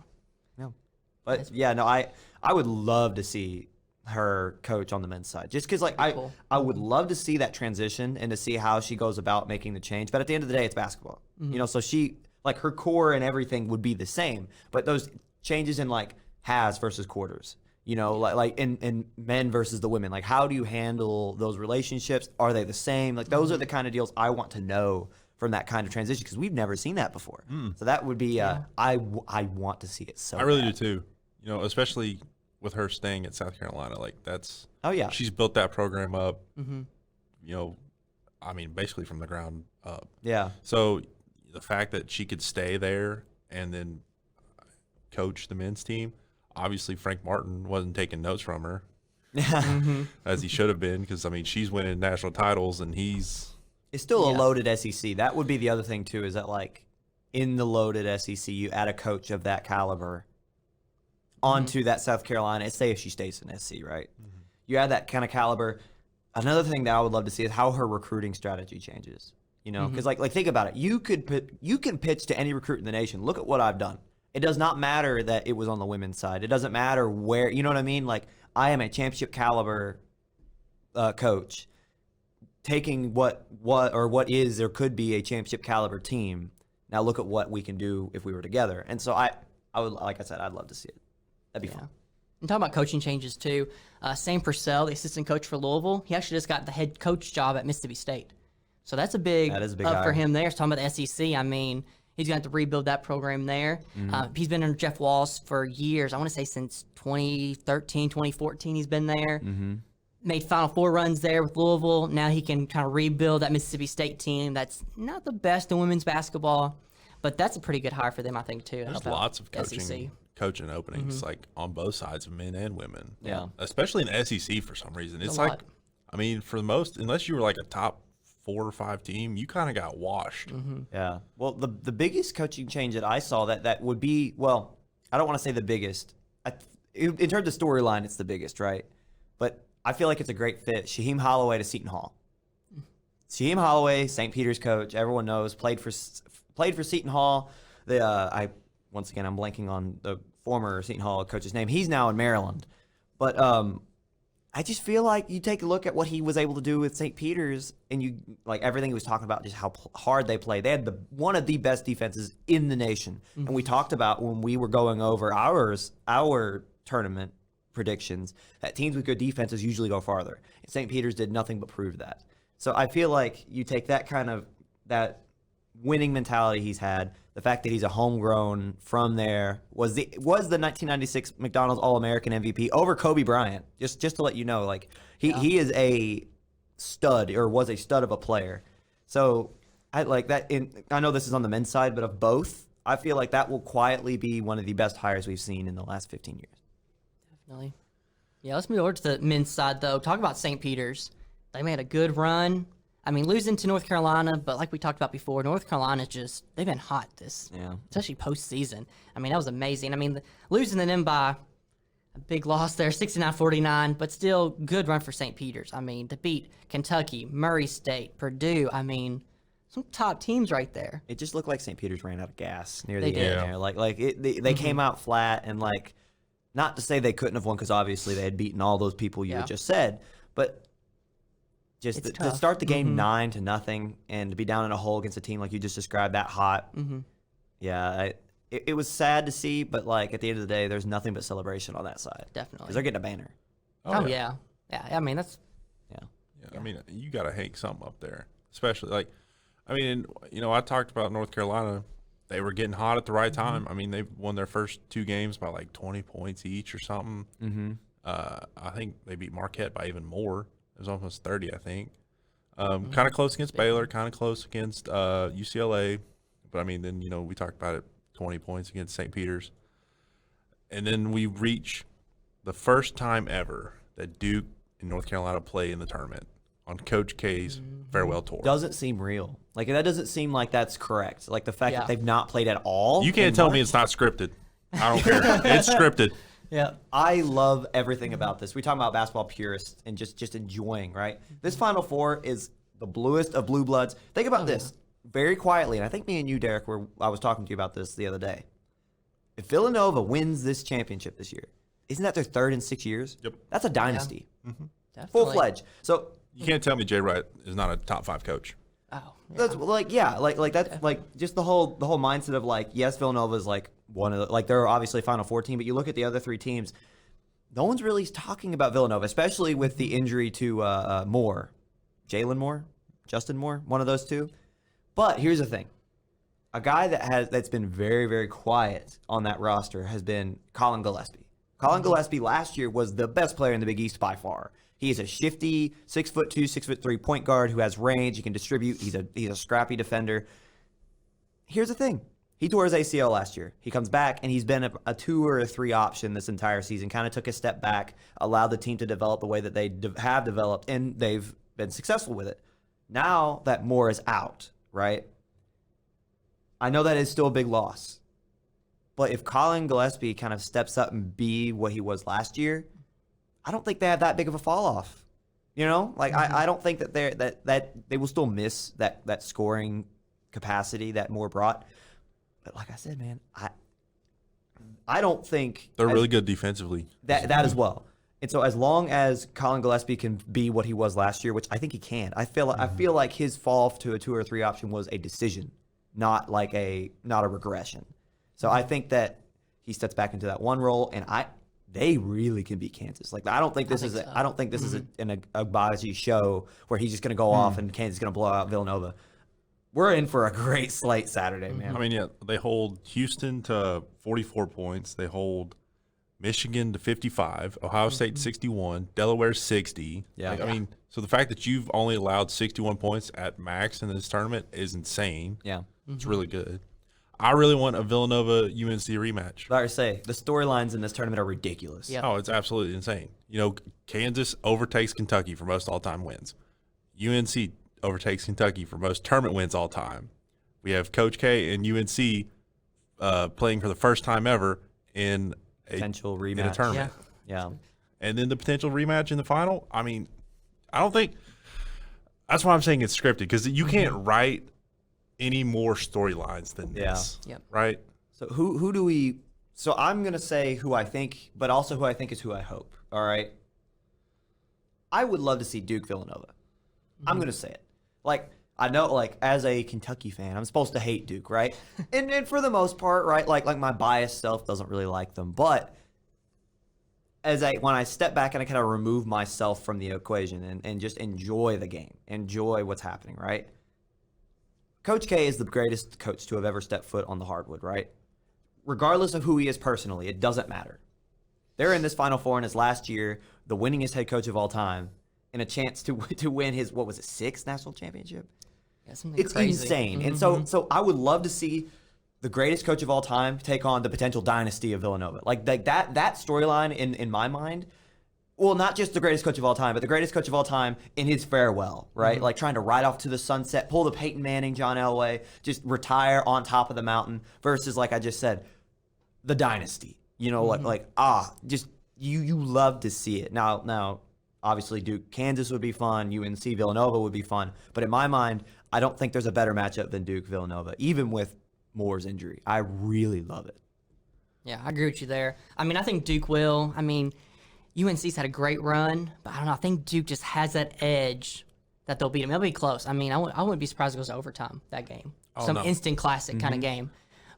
But I would love to see her coach on the men's side, just because I would love to see that transition and to see how she goes about making the change. But at the end of the day, it's basketball, so she, like, her core and everything would be the same, but those changes in, like, halves versus quarters, like in men versus the women, like, how do you handle those relationships? Are they the same? Like, those are the kind of deals I want to know from that kind of transition, because we've never seen that before. So that would be I want to see it so I really bad. do too. Especially with her staying at South Carolina, like, that's she's built that program up. I mean, basically from the ground up. Yeah. So the fact that she could stay there and then coach the men's team, obviously Frank Martin wasn't taking notes from her as he should have been, because I mean, she's winning national titles and he's. It's still a loaded SEC. That would be the other thing too, is that, like, in the loaded SEC, you add a coach of that caliber onto that South Carolina. Say if she stays in SC, right? You add that kind of caliber. Another thing that I would love to see is how her recruiting strategy changes. Because like think about it. You can pitch to any recruit in the nation. Look at what I've done. It does not matter that it was on the women's side. It doesn't matter where. You know what I mean? Like, I am a championship caliber coach, taking what is or could be a championship caliber team. Now look at what we can do if we were together. And so I would, like I said, I'd love to see it. That'd be fun. And talking about coaching changes too, Sam Purcell, the assistant coach for Louisville, he actually just got the head coach job at Mississippi State. So that's a big up hire for him there. Talking about the SEC, I mean, he's going to have to rebuild that program there. He's been under Jeff Walsh for years. I want to say since 2013, 2014 he's been there. Made Final Four runs there with Louisville. Now he can kind of rebuild that Mississippi State team that's not the best in women's basketball, but that's a pretty good hire for them, I think, too. There's lots of coaching openings, like, on both sides of men and women. Yeah. Especially in the SEC for some reason. It's like, I mean, for the most, unless you were like a top 4 or 5 team, you kind of got washed. Yeah. Well, the biggest coaching change that I saw that would be, well, I don't want to say the biggest. In terms of storyline, it's the biggest, right? But I feel like it's a great fit. Shaheem Holloway to Seton Hall. Shaheem Holloway, St. Peter's coach, everyone knows, played for Seton Hall. Once again, I'm blanking on the former Seton Hall coach's name. He's now in Maryland. But I just feel like you take a look at what he was able to do with St. Peter's, and you, like, everything he was talking about, just how hard they play. They had one of the best defenses in the nation. And we talked about when we were going over our tournament predictions that teams with good defenses usually go farther. And St. Peter's did nothing but prove that. So I feel like you take that winning mentality he's had, the fact that he's a homegrown from there, was the 1996 McDonald's All-American MVP over Kobe Bryant. Just to let you know, like, he is a stud, or was a stud of a player. So I like that. I know this is on the men's side, but of both, I feel like that will quietly be one of the best hires we've seen in the last 15 years. Definitely. Yeah, let's move over to the men's side, though. Talk about St. Peter's. They made a good run. I mean, losing to North Carolina, but like we talked about before, North Carolina's they've been hot especially postseason. I mean, that was amazing. I mean, losing to them by a big loss there, 69-49, but still good run for St. Peter's. I mean, to beat Kentucky, Murray State, Purdue, I mean, some top teams right there. It just looked like St. Peter's ran out of gas near the end there. They came out flat, and, like, not to say they couldn't have won, because obviously they had beaten all those people you had just said, but just to start the game 9-0 and to be down in a hole against a team like you just described, that hot. Yeah, it was sad to see, but like at the end of the day, there's nothing but celebration on that side. Definitely. Because they're getting a banner. Oh, yeah. Yeah, I mean, that's... I mean, you got to hang something up there, especially like, I mean, I talked about North Carolina. They were getting hot at the right time. I mean, they won their first 2 games by like 20 points each or something. Mm-hmm. I think they beat Marquette by even more. It was almost 30, I think. Kind of close against Baylor, kind of close against UCLA. But, I mean, then, we talked about it, 20 points against St. Peter's. And then we reach the first time ever that Duke and North Carolina play in the tournament on Coach K's farewell tour. Doesn't seem real. Like, that doesn't seem like that's correct. Like, the fact that they've not played at all. You can't tell me it's not scripted. I don't care. It's scripted. Yeah. I love everything about this. We talk about basketball purists and just enjoying, right? This Final Four is the bluest of blue bloods. Think about this very quietly, and I think me and you, Derek, I was talking to you about this the other day. If Villanova wins this championship this year, isn't that their 3rd in 6 years? Yep. That's a dynasty. Yeah. Definitely. Full-fledged. So you can't tell me Jay Wright is not a top 5 coach. Oh, yeah. that's like that's like just the whole mindset of like, yes, Villanova is like one of the, like they're obviously Final Four team, but you look at the other 3 teams, no one's really talking about Villanova, especially with the injury to Moore, Jalen Moore, Justin Moore, one of those 2. But here's the thing. A guy that's been very, very quiet on that roster has been Colin Gillespie. Colin Gillespie last year was the best player in the Big East by far. He is a shifty 6'2", 6'3" point guard who has range. He can distribute. He's a scrappy defender. Here's the thing. He tore his ACL last year. He comes back, and he's been a 2 or a 3 option this entire season. Kind of took a step back, allowed the team to develop the way that they have developed, and they've been successful with it. Now that Moore is out, right? I know that is still a big loss. But if Colin Gillespie kind of steps up and be what he was last year, I don't think they have that big of a fall off. Like I don't think that they will still miss that scoring capacity that Moore brought. But like I said, man, I don't think they're really good defensively. That as well. And so as long as Colin Gillespie can be what he was last year, which I think he can, I feel like his fall to a 2 or 3 option was a decision, not a regression. So I think that he steps back into that 1 role, and they really can beat Kansas. Like I don't think this is a Agbaji show where he's just going to go off and Kansas is going to blow out Villanova. We're in for a great slate Saturday, man. I mean, they hold Houston to 44 points. They hold Michigan to 55, Ohio State 61, Delaware 60. Yeah. I mean, so the fact that you've only allowed 61 points at max in this tournament is insane. Yeah. It's really good. I really want a Villanova UNC rematch. Like I say, the storylines in this tournament are ridiculous. Yeah. Oh, it's absolutely insane. Kansas overtakes Kentucky for most all-time wins. UNC overtakes Kentucky for most tournament wins all time. We have Coach K and UNC playing for the first time ever in potential rematch in a tournament. Yeah. And then the potential rematch in the final. I mean, I don't think that's why I'm saying it's scripted, because you can't write any more storylines than this. Yep. Right? So who do we – so I'm going to say who I think, but also who I think is who I hope. All right? I would love to see Duke Villanova. I'm going to say it. Like, I know, like, as a Kentucky fan, I'm supposed to hate Duke, right? and for the most part, right, like my biased self doesn't really like them. But when I step back and I kind of remove myself from the equation and just enjoy the game, enjoy what's happening, right? Coach K is the greatest coach to have ever stepped foot on the hardwood, right? Regardless of who he is personally, it doesn't matter. They're in this Final Four in his last year, the winningest head coach of all time, and a chance to win his, 6th national championship? Yeah, it's crazy. Insane. And so I would love to see the greatest coach of all time take on the potential dynasty of Villanova. Like that storyline in my mind, well, not just the greatest coach of all time, but the greatest coach of all time in his farewell, right? Like trying to ride off to the sunset, pull the Peyton Manning, John Elway, just retire on top of the mountain versus, like I just said, the dynasty. Just you love to see it. Now, obviously Duke, Kansas would be fun. UNC, Villanova would be fun. But in my mind, I don't think there's a better matchup than Duke, Villanova, even with Moore's injury. I really love it. Yeah, I agree with you there. I mean, I think Duke will. I mean, UNC's had a great run, but I don't know. I think Duke just has that edge that they'll beat them. It'll be close. I mean, I wouldn't be surprised if it goes to overtime, that game. Instant classic kind of game.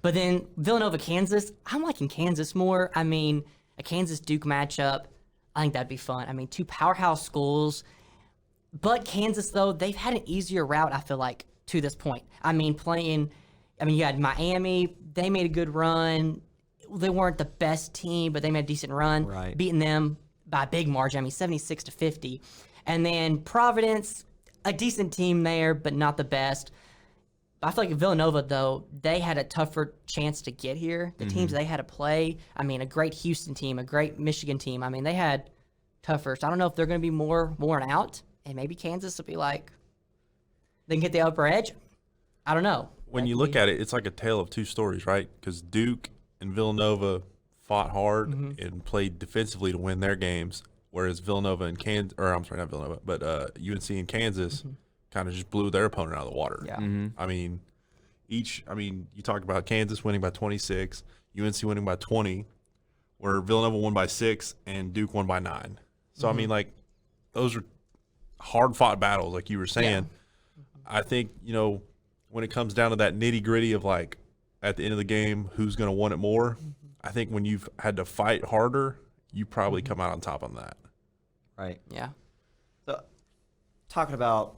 But then Villanova, Kansas, I'm liking Kansas more. I mean, a Kansas-Duke matchup, I think that'd be fun. I mean, two powerhouse schools. But Kansas, though, they've had an easier route, I feel like, to this point. I mean, you had Miami. They made a good run. They weren't the best team, but they made a decent run. Right. Beating them by a big margin. I mean, 76-50. And then Providence, a decent team there, but not the best. I feel like Villanova, though, they had a tougher chance to get here. The teams they had to play, I mean, a great Houston team, a great Michigan team. I mean, they had tougher. So I don't know if they're going to be more worn out, and maybe Kansas will be like, they can get the upper edge. I don't know. When you look at it, it's like a tale of two stories, right? Because Duke and Villanova fought hard and played defensively to win their games, whereas Villanova and not Villanova, but UNC and Kansas kind of just blew their opponent out of the water. Yeah. I mean, you talked about Kansas winning by 26, UNC winning by 20, where Villanova won by 6 and Duke won by 9. So, I mean, like, those are hard-fought battles, like you were saying. I think, when it comes down to that nitty-gritty of, like, at the end of the game, who's going to want it more, I think when you've had to fight harder, you probably come out on top on that. Right. Yeah. So, talking about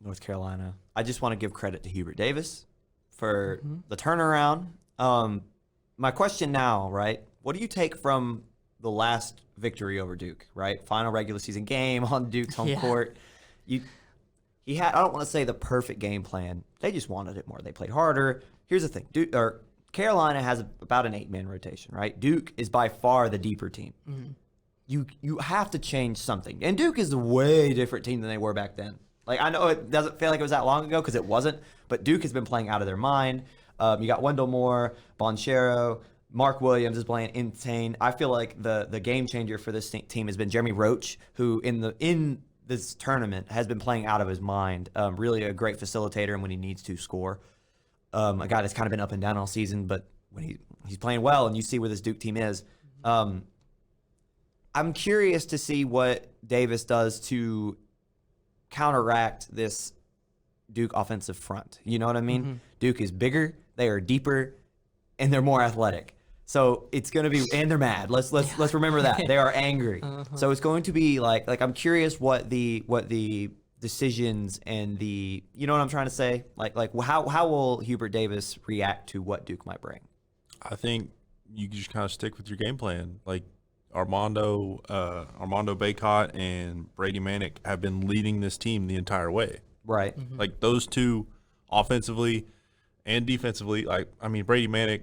North Carolina, I just want to give credit to Hubert Davis for the turnaround. My question now, right? What do you take from the last victory over Duke, right? Final regular season game on Duke's home court. He had, I don't want to say the perfect game plan. They just wanted it more. They played harder. Here's the thing. Carolina has about an 8-man rotation, right? Duke is by far the deeper team. You have to change something. And Duke is a way different team than they were back then. Like, I know it doesn't feel like it was that long ago because it wasn't, but Duke has been playing out of their mind. You got Wendell Moore, Bonchero, Mark Williams is playing insane. I feel like the game changer for this team has been Jeremy Roach, who in this tournament has been playing out of his mind. Really a great facilitator and when he needs to score. A guy that's kind of been up and down all season, but when he's playing well and you see where this Duke team is. I'm curious to see what Davis does to counteract this Duke offensive front. You know what I mean? Duke is bigger, they are deeper, and they're more athletic. So it's going to be, and they're mad. Let's remember that they are angry. So it's going to be like I'm curious what the decisions and the, you know what I'm trying to say? Like how will Hubert Davis react to what Duke might bring? I think you just kind of stick with your game plan. Like Armando Bacot and Brady Manick have been leading this team the entire way. Right. Like those two offensively and defensively, Brady Manick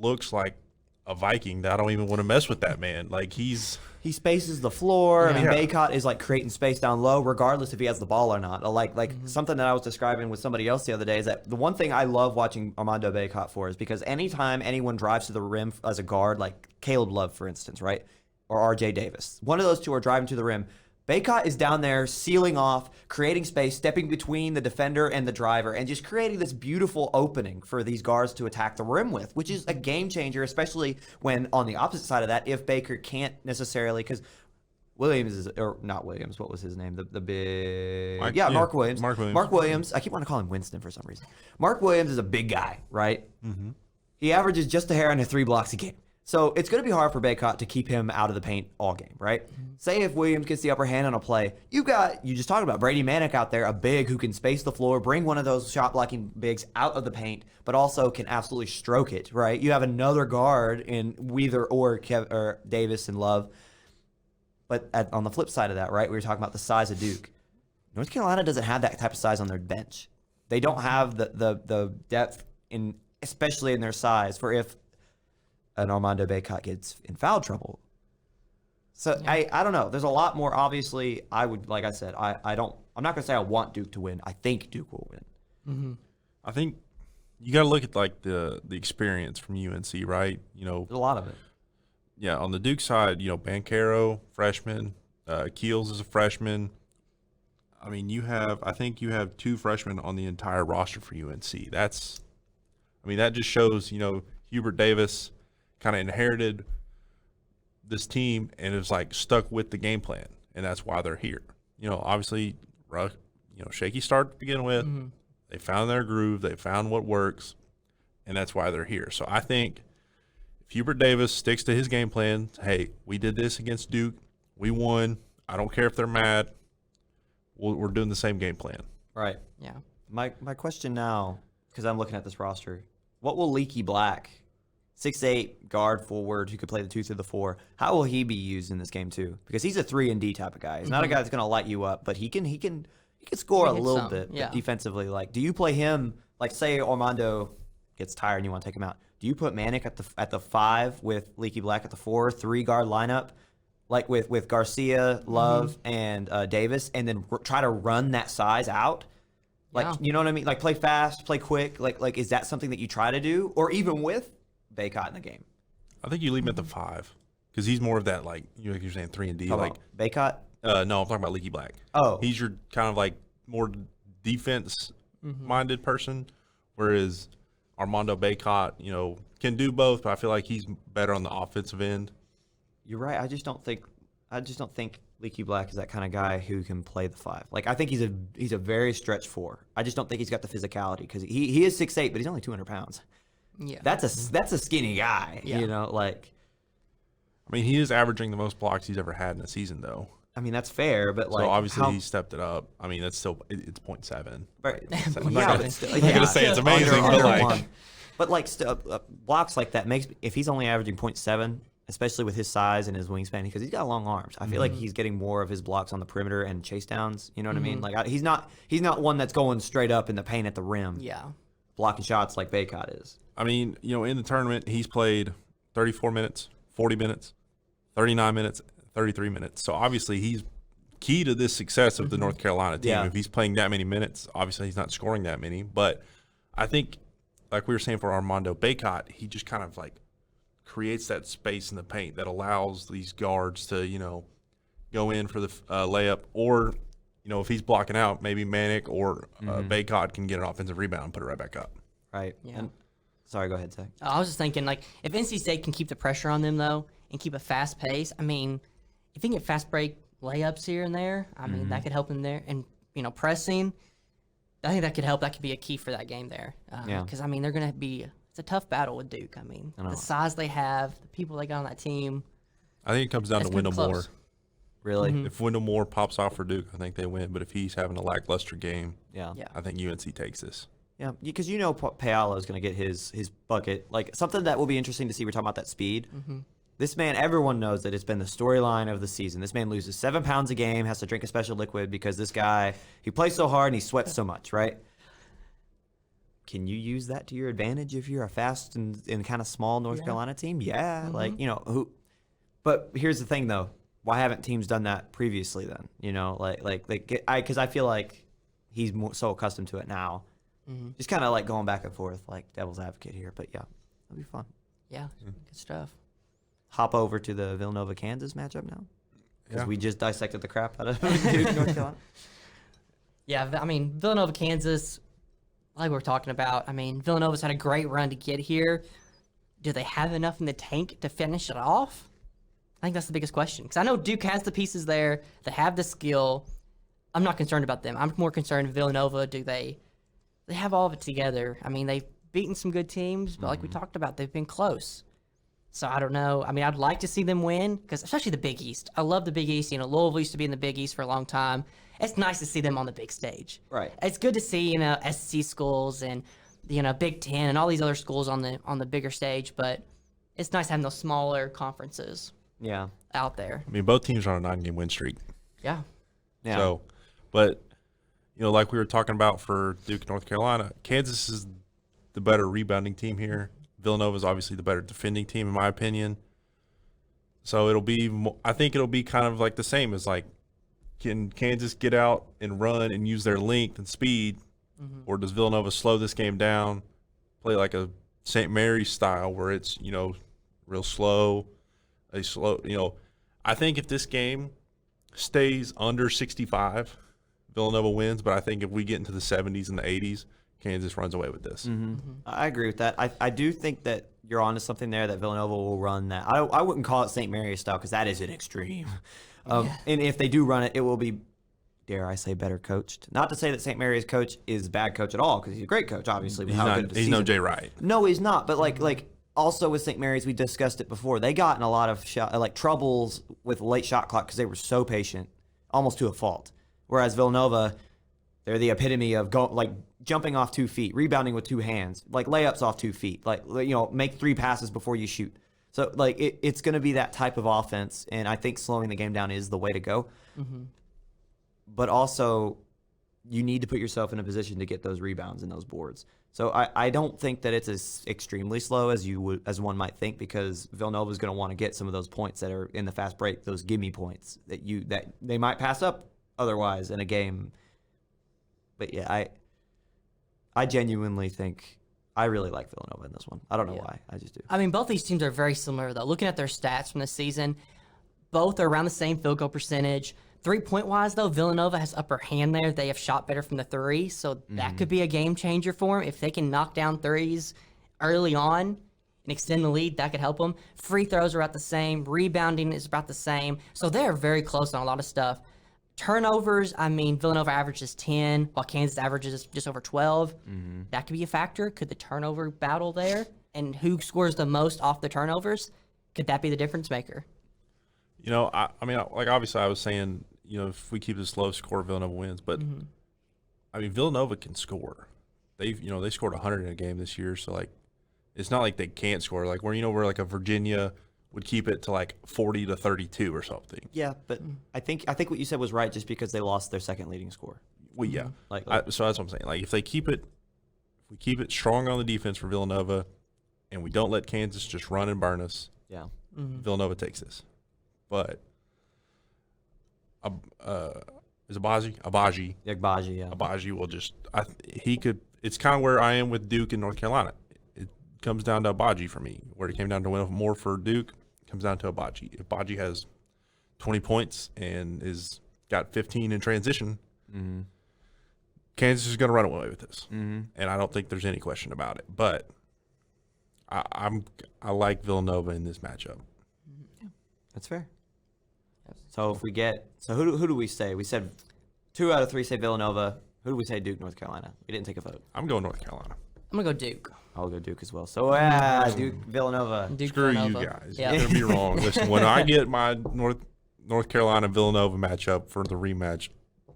looks like a Viking that I don't even want to mess with that man. Like he spaces the floor. Yeah. Bacot is like creating space down low, regardless if he has the ball or not. Like something that I was describing with somebody else the other day is that the one thing I love watching Armando Bacot for is because anytime anyone drives to the rim as a guard, like Caleb Love, for instance, right, or R.J. Davis, one of those two are driving to the rim. Bacot is down there sealing off, creating space, stepping between the defender and the driver, and just creating this beautiful opening for these guards to attack the rim with, which is a game changer, especially when on the opposite side of that, if Baker can't necessarily, because Williams is, or not Williams, what was his name? The big, Mark Williams. Mark Williams. I keep wanting to call him Winston for some reason. Mark Williams is a big guy, right? He averages just a hair under 3 blocks a game. So it's going to be hard for Bacot to keep him out of the paint all game, right? Say if Williams gets the upper hand on a play, you just talked about Brady Manick out there, a big who can space the floor, bring one of those shot blocking bigs out of the paint, but also can absolutely stroke it, right? You have another guard in Weather or Davis and Love. But on the flip side of that, right, we were talking about the size of Duke. North Carolina doesn't have that type of size on their bench. They don't have the depth, especially in their size, for if an Armando Bacot gets in foul trouble. So I don't know. There's a lot more. Obviously, I'm not going to say I want Duke to win. I think Duke will win. I think you got to look at like the experience from UNC, right? There's a lot of it. Yeah, on the Duke side, Banchero, freshman, Keels is a freshman. I think you have 2 freshmen on the entire roster for UNC. That just shows, Hubert Davis kind of inherited this team and is like stuck with the game plan, and that's why they're here. Obviously, shaky start to begin with. They found their groove. They found what works, and that's why they're here. So I think if Hubert Davis sticks to his game plan, hey, we did this against Duke, we won. I don't care if they're mad. We're doing the same game plan. Right. Yeah. My question now, because I'm looking at this roster, what will Leaky Black, 6'8", guard forward who could play the 2 through the 4, how will he be used in this game too? Because he's a 3-and-D type of guy. He's not a guy that's going to light you up, but he can score a He can little some, bit yeah. defensively. Like, do you play him, like say Armando gets tired and you want to take him out? Do you put Manic at the 5 with Leaky Black at the 4, 3-guard lineup? Like with Garcia, Love, and Davis, and then try to run that size out? Like, Yeah. you know what I mean? Like, play fast, play quick. Like, is that something that you try to do? Or even with Baycott in the game? I think you leave him at the 5 because he's more of that, like you're saying 3-and-D. Like, Baycott? no, I'm talking about Leaky Black. Oh. He's your kind of like more defense-minded person, whereas Armando Baycott, can do both, but I feel like he's better on the offensive end. You're right. I just don't think Leaky Black is that kind of guy who can play the 5. Like, I think he's a very stretch 4. I just don't think he's got the physicality because he is 6'8", but he's only 200 pounds. Yeah. That's a skinny guy. Yeah. Like. I mean, he is averaging the most blocks he's ever had in a season, though. I mean, that's fair, but like. So obviously he stepped it up. I mean, that's still it's 0.7. Right. I'm Yeah, not but still, gonna say it's amazing, but like. one. But like blocks like that if he's only averaging 0.7, especially with his size and his wingspan, because he's got long arms. I feel like he's getting more of his blocks on the perimeter and chase downs. You know what I mean? Like he's not one that's going straight up in the paint at the rim. Yeah. Blocking shots like Baycott is. I mean, in the tournament, he's played 34 minutes, 40 minutes, 39 minutes, 33 minutes. So obviously he's key to this success of the North Carolina team. Yeah. If he's playing that many minutes, obviously he's not scoring that many. But I think, like we were saying for Armando Baycott, he just kind of like creates that space in the paint that allows these guards to, go in for the layup. Or, if he's blocking out, maybe Manic or Baycott can get an offensive rebound and put it right back up. Right. Yeah. And, sorry, go ahead, Zach. I was just thinking, like, if NC State can keep the pressure on them, though, and keep a fast pace, I mean, if you can get fast break layups here and there, I mean, that could help them there. And, pressing, I think that could help. That could be a key for that game there. Yeah. Because, I mean, they're going to be – it's a tough battle with Duke. I mean, the size they have, the people they got on that team. I think it comes down to It's gonna Wendell be Moore. close. Really? If Wendell Moore pops off for Duke, I think they win. But if he's having a lackluster game, Yeah. Yeah. I think UNC takes this. Yeah, because Paolo is going to get his bucket. Like, something that will be interesting to see, we're talking about that speed. This man, everyone knows that it's been the storyline of the season. This man loses 7 pounds a game, has to drink a special liquid because this guy, he plays so hard and he sweats so much, right? Can you use that to your advantage if you're a fast and kind of small North Carolina team? Yeah, like, who. But here's the thing, though. Why haven't teams done that previously then? Because I feel like he's so accustomed to it now. Just kind of like going back and forth, like devil's advocate here. But yeah, it'll be fun. Yeah, good stuff. Hop over to the Villanova Kansas matchup now, because Yeah. we just dissected the crap out of Duke, North Carolina. Yeah, I mean, Villanova, Kansas, like we're talking about, I mean, Villanova's had a great run to get here. Do they have enough in the tank to finish it off? I think that's the biggest question. Because I know Duke has the pieces there. They have the skill. I'm not concerned about them. I'm more concerned Villanova. Do they have all of it together? I mean, they've beaten some good teams, but like we talked about, they've been close. So I don't know. I mean, I'd like to see them win, because especially the Big East. I love the Big East. Louisville used to be in the Big East for a long time. It's nice to see them on the big stage. Right. It's good to see, SEC schools and, Big Ten and all these other schools on the bigger stage, but it's nice having those smaller conferences Yeah. out there. I mean, both teams are on a 9-game win streak. Yeah. Yeah. So, but, like we were talking about for Duke, North Carolina, Kansas is the better rebounding team here. Villanova is obviously the better defending team, in my opinion. So I think it'll be kind of like the same as like, can Kansas get out and run and use their length and speed, or does Villanova slow this game down, play like a St. Mary's style where it's, real slow, I think if this game stays under 65, Villanova wins, but I think if we get into the 70s and the 80s, Kansas runs away with this. I agree with that. I do think that you're onto something there, that Villanova will run that. I wouldn't call it St. Mary's style, because that is an extreme. And if they do run it, it will be dare I say, better coached. Not to say that St. Mary's coach is a bad coach at all, because he's a great coach, obviously. With He's no Jay Wright. No, he's not. But like also with St. Mary's, we discussed it before. They got in a lot of troubles with late shot clock because they were so patient, almost to a fault. Whereas Villanova, they're the epitome of jumping off 2 feet, rebounding with 2 hands, like layups off 2 feet, make 3 passes before you shoot. So it's going to be that type of offense, and I think slowing the game down is the way to go. Mm-hmm. But also, you need to put yourself in a position to get those rebounds and those boards. So I don't think that it's as extremely slow as one might think, because Villanova is going to want to get some of those points that are in the fast break, those gimme points that they might pass up otherwise in a game. But yeah, I genuinely think I really like Villanova in this one. I don't know why. I just do. I mean, both these teams are very similar, though. Looking at their stats from this season, both are around the same field goal percentage. 3-point wise, though, Villanova has upper hand there. They have shot better from the 3, so that could be a game changer for them. If they can knock down threes early on and extend the lead, that could help them. Free throws are about the same. Rebounding is about the same. So they're very close on a lot of stuff. Turnovers, I mean, Villanova averages 10, while Kansas averages just over 12. Mm-hmm. That could be a factor. Could the turnover battle there? And who scores the most off the turnovers? Could that be the difference maker? I mean, obviously I was saying, if we keep this low score, Villanova wins. But, I mean, Villanova can score. They scored 100 in a game this year. So, it's not like they can't score. Where a Virginia would keep it to 40 to 32 or something. Yeah, but I think what you said was right, just because they lost their second leading scorer. Well, yeah. So that's what I'm saying. If we keep it strong on the defense for Villanova, and we don't let Kansas just run and burn us, Villanova takes this. But is Abaji? Yeah, Abaji, yeah. Abaji will he could. It's kind of where I am with Duke and North Carolina. It comes down to Abaji for me. Where it came down to win more for Duke, it comes down to Abaji. If Abaji has 20 points and got 15 in transition, Kansas is going to run away with this, and I don't think there's any question about it. But I like Villanova in this matchup. That's fair. So who do we say? We said 2 out of 3 say Villanova. Who do we say? Duke, North Carolina. We didn't take a vote. I'm going North Carolina. I'm going to go Duke. I'll go Duke as well. So, Duke, Villanova. Duke, Screw Villanova. you guys. Yeah. You're going to be wrong. Listen, when I get my North Carolina-Villanova matchup for the rematch,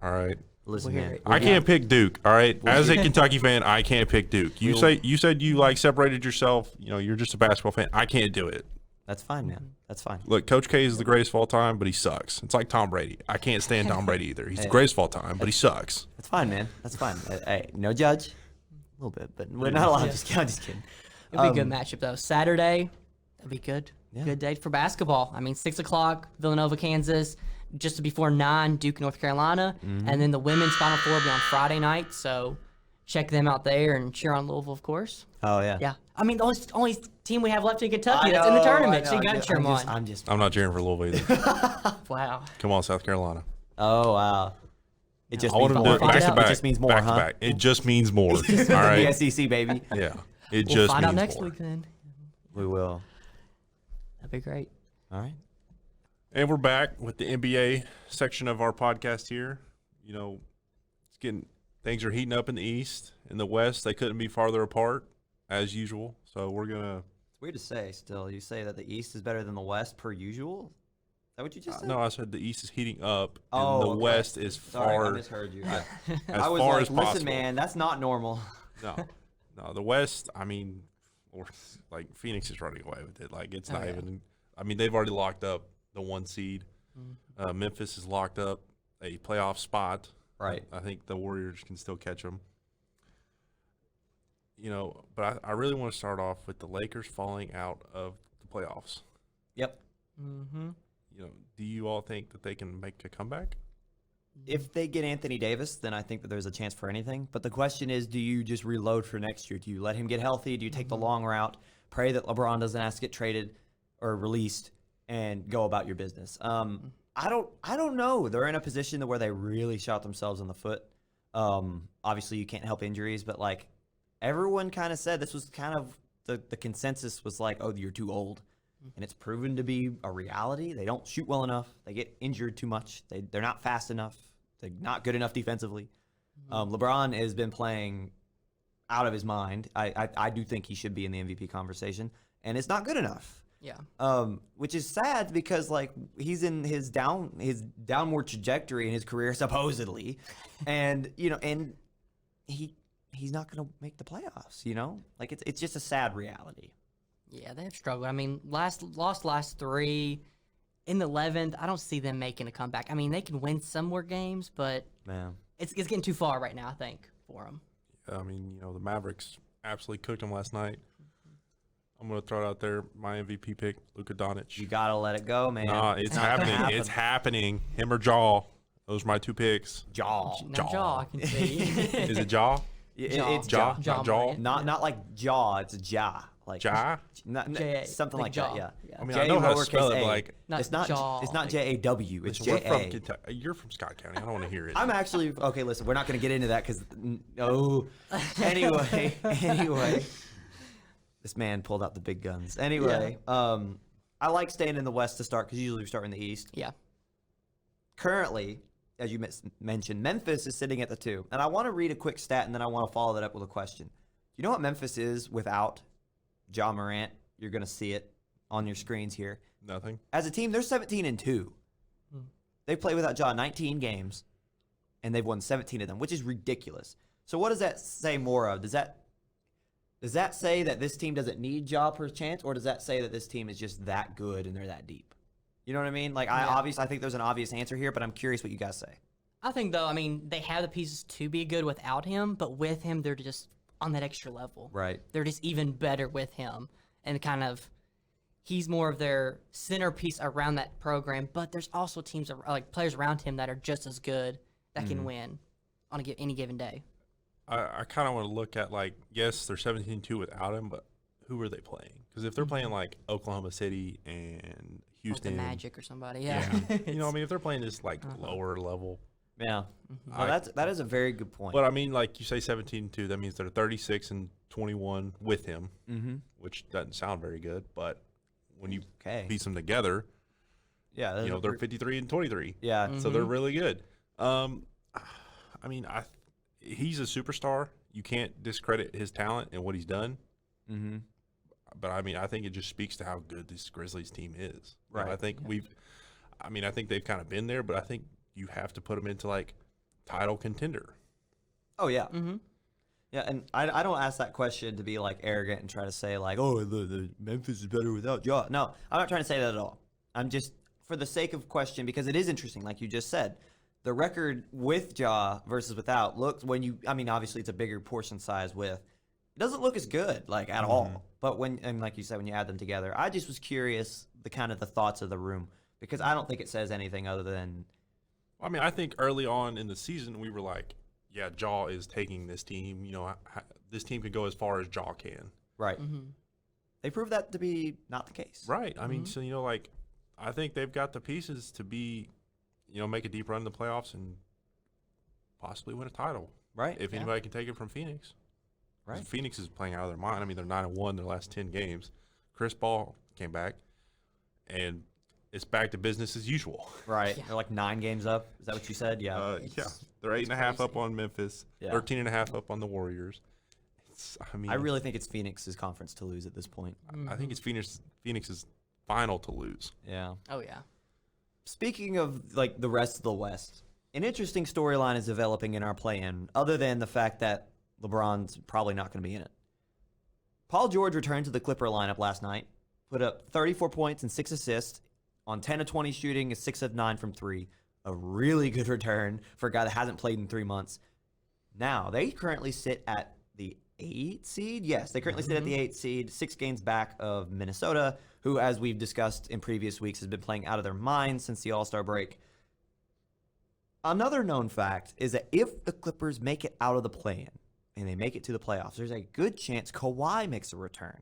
all right? Listen, man. I can't pick Duke, all right? As a Kentucky fan, I can't pick Duke. You said you separated yourself. You're just a basketball fan. I can't do it. That's fine, man. That's fine. Look, Coach K is the greatest of all time, but he sucks. It's like Tom Brady. I can't stand Tom Brady either. He's the greatest of all time, but he sucks. That's fine, man. That's fine. Hey, no judge. A little bit, but we're not allowed. I'm just kidding. It'll be a good matchup, though. Saturday, that'd be good. Yeah. Good day for basketball. I mean, 6 o'clock, Villanova, Kansas. Just before 9, Duke, North Carolina. And then the women's Final Four will be on Friday night. So check them out there and cheer on Louisville, of course. Oh, yeah. Yeah. I mean, the only team we have left in Kentucky that's in the tournament. So you got to cheer them on. I'm not cheering for Louisville either. Wow. Come on, South Carolina. Oh, wow. It just I want means to do more. it back to back. It just means more, back huh? to back. It just means more. All right. The SEC, baby. Yeah. We'll It just means more. find out next week then. We will. That'd be great. All right. And we're back with the NBA section of our podcast here. Things are heating up in the East. In the West, they couldn't be farther apart as usual. So we're gonna. It's weird to say. Still, you say that the East is better than the West per usual. Is that what you just said? No, I said the East is heating up, and the West is far. Sorry, I misheard you. As I was far like, as possible. listen, man, that's not normal. No, the West. I mean, Phoenix is running away with it. It's not even. I mean, they've already locked up the 1 seed. Memphis is locked up a playoff spot. Right. I think the Warriors can still catch them. But I really want to start off with the Lakers falling out of the playoffs. Yep. Mm-hmm. Do you all think that they can make a comeback? If they get Anthony Davis, then I think that there's a chance for anything. But the question is, do you just reload for next year? Do you let him get healthy? Do you take the long route, pray that LeBron doesn't have to get traded or released, and go about your business? I don't know. They're in a position where they really shot themselves in the foot. Obviously, you can't help injuries, but everyone kind of said this was kind of the consensus was oh, you're too old. And it's proven to be a reality. They don't shoot well enough. They get injured too much. They're not fast enough They're not good enough defensively. LeBron has been playing out of his mind. I do think he should be in the MVP conversation, and it's not good enough. Yeah. Which is sad because like he's in his downward trajectory in his career supposedly, and and he's not going to make the playoffs. Like it's just a sad reality. Yeah, they've struggled. I mean, lost last 3. In the 11th, I don't see them making a comeback. I mean, they can win some more games, but it's getting too far right now, I think, for them. Yeah, I mean, the Mavericks absolutely cooked them last night. I'm going to throw it out there. My MVP pick, Luka Doncic. You got to let it go, man. Nah, it's happening. It's happening. Him or Jaw. Those are my 2 picks. Jaw. Jaw, I can see. Is it Jaw? It's Jaw. Jaw. Jaw. Not like jaw. It's jaw. Like Jaw? J-A, something like jaw. that. Yeah. I mean, I know how to spell it, but like It's not jaw. It's not J-A-W. It's we're from J-A. Kentucky. You're from Scott County. I don't want to hear it. I'm actually okay. Listen, we're not going to get into that because Anyway, this man pulled out the big guns. Anyway, I like staying in the West to start because usually we start in the East. Yeah. Currently, as you mentioned, Memphis is sitting at the 2, and I want to read a quick stat and then I want to follow that up with a question. Do you know what Memphis is without Ja Morant? You're going to see it on your screens here. Nothing. As a team, they're 17-2. They play without Ja 19 games, and they've won 17 of them, which is ridiculous. So what does that say more of? Does that say that this team doesn't need Ja per chance, or does that say that this team is just that good and they're that deep? You know what I mean? Like, I think there's an obvious answer here, but I'm curious what you guys say. I think, though, they have the pieces to be good without him, but with him, they're just on that extra level. Right. They're just even better with him. And he's more of their centerpiece around that program, but there's also teams, like players around him that are just as good that can win on any given day. I kind of want to look at, like, yes, they're 17-2 without him, but who are they playing? Because if they're playing, like, Oklahoma City and Houston. Like the Magic or somebody, yeah. If they're playing this, like, lower level. Yeah. Well, that is a very good point. But, like you say 17-2, that means they're 36-21 with him, which doesn't sound very good. But when you piece them together, they're 53-23. Yeah. So they're really good. He's a superstar. You can't discredit his talent and what he's done. Mm-hmm. But I think it just speaks to how good this Grizzlies team is. Right. I think I think they've kind of been there, but I think you have to put them into like title contender. Oh yeah. Mm-hmm. Yeah, and I don't ask that question to be like arrogant and try to say like, oh, the Memphis is better without Ja. No, I'm not trying to say that at all. I'm just for the sake of question because it is interesting, like you just said. The record with Ja versus without looks obviously it's a bigger portion size with. It doesn't look as good like at all. But like you said, when you add them together, I just was curious the thoughts of the room because I don't think it says anything other than. I think early on in the season we were like, yeah, Ja is taking this team. This team could go as far as Ja can. Right. Mm-hmm. They proved that to be not the case. Right. So I think they've got the pieces to be. Make a deep run in the playoffs and possibly win a title. Right. If anybody can take it from Phoenix. Right. Phoenix is playing out of their mind. They're 9-1 their last 10 games. Chris Paul came back, and it's back to business as usual. Right. Yeah. They're like 9 games up. Is that what you said? Yeah. They're 8.5 up on Memphis, 13.5 up on the Warriors. I really think it's Phoenix's conference to lose at this point. I think it's Phoenix's final to lose. Yeah. Oh, yeah. Speaking of like the rest of the West, an interesting storyline is developing in our play-in, other than the fact that LeBron's probably not going to be in it. Paul George returned to the Clipper lineup last night, put up 34 points and 6 assists on 10 of 20 shooting, is 6 of 9 from 3. A really good return for a guy that hasn't played in 3 months. Now, they currently sit at the 8 seed? Yes, they currently sit at the 8 seed, 6 games back of Minnesota, who, as we've discussed in previous weeks, has been playing out of their minds since the All-Star break. Another known fact is that if the Clippers make it out of the play-in and they make it to the playoffs, there's a good chance Kawhi makes a return.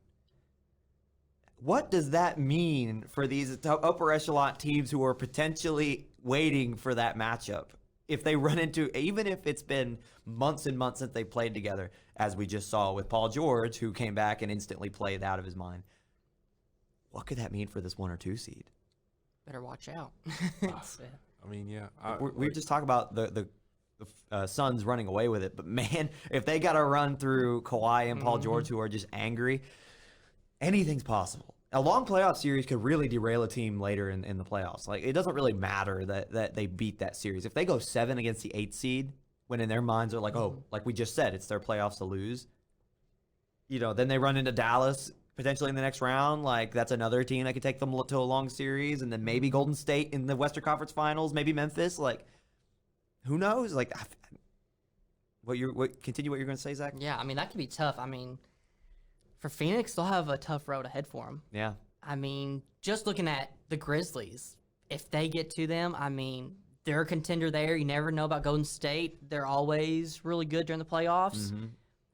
What does that mean for these upper echelon teams who are potentially waiting for that matchup? If they run into, even if it's been months and months since they played together, as we just saw with Paul George, who came back and instantly played out of his mind, what could that mean for this 1 or 2 seed? Better watch out. I mean, yeah. We just talk about the Suns running away with it, but man, if they got to run through Kawhi and Paul George, who are just angry, anything's possible. A long playoff series could really derail a team later in the playoffs. Like, it doesn't really matter that they beat that series. If they go 7 against the 8 seed, when in their minds are like, oh, like we just said, it's their playoffs to lose. Then they run into Dallas potentially in the next round. Like, that's another team that could take them to a long series, and then maybe Golden State in the Western Conference Finals, maybe Memphis. Like, who knows? Like, continue what you're going to say, Zach? Yeah, I mean, that could be tough. I mean, for Phoenix, they'll have a tough road ahead for them. Yeah. I mean, just looking at the Grizzlies, if they get to them, I mean, they're a contender there. You never know about Golden State. They're always really good during the playoffs. Mm-hmm.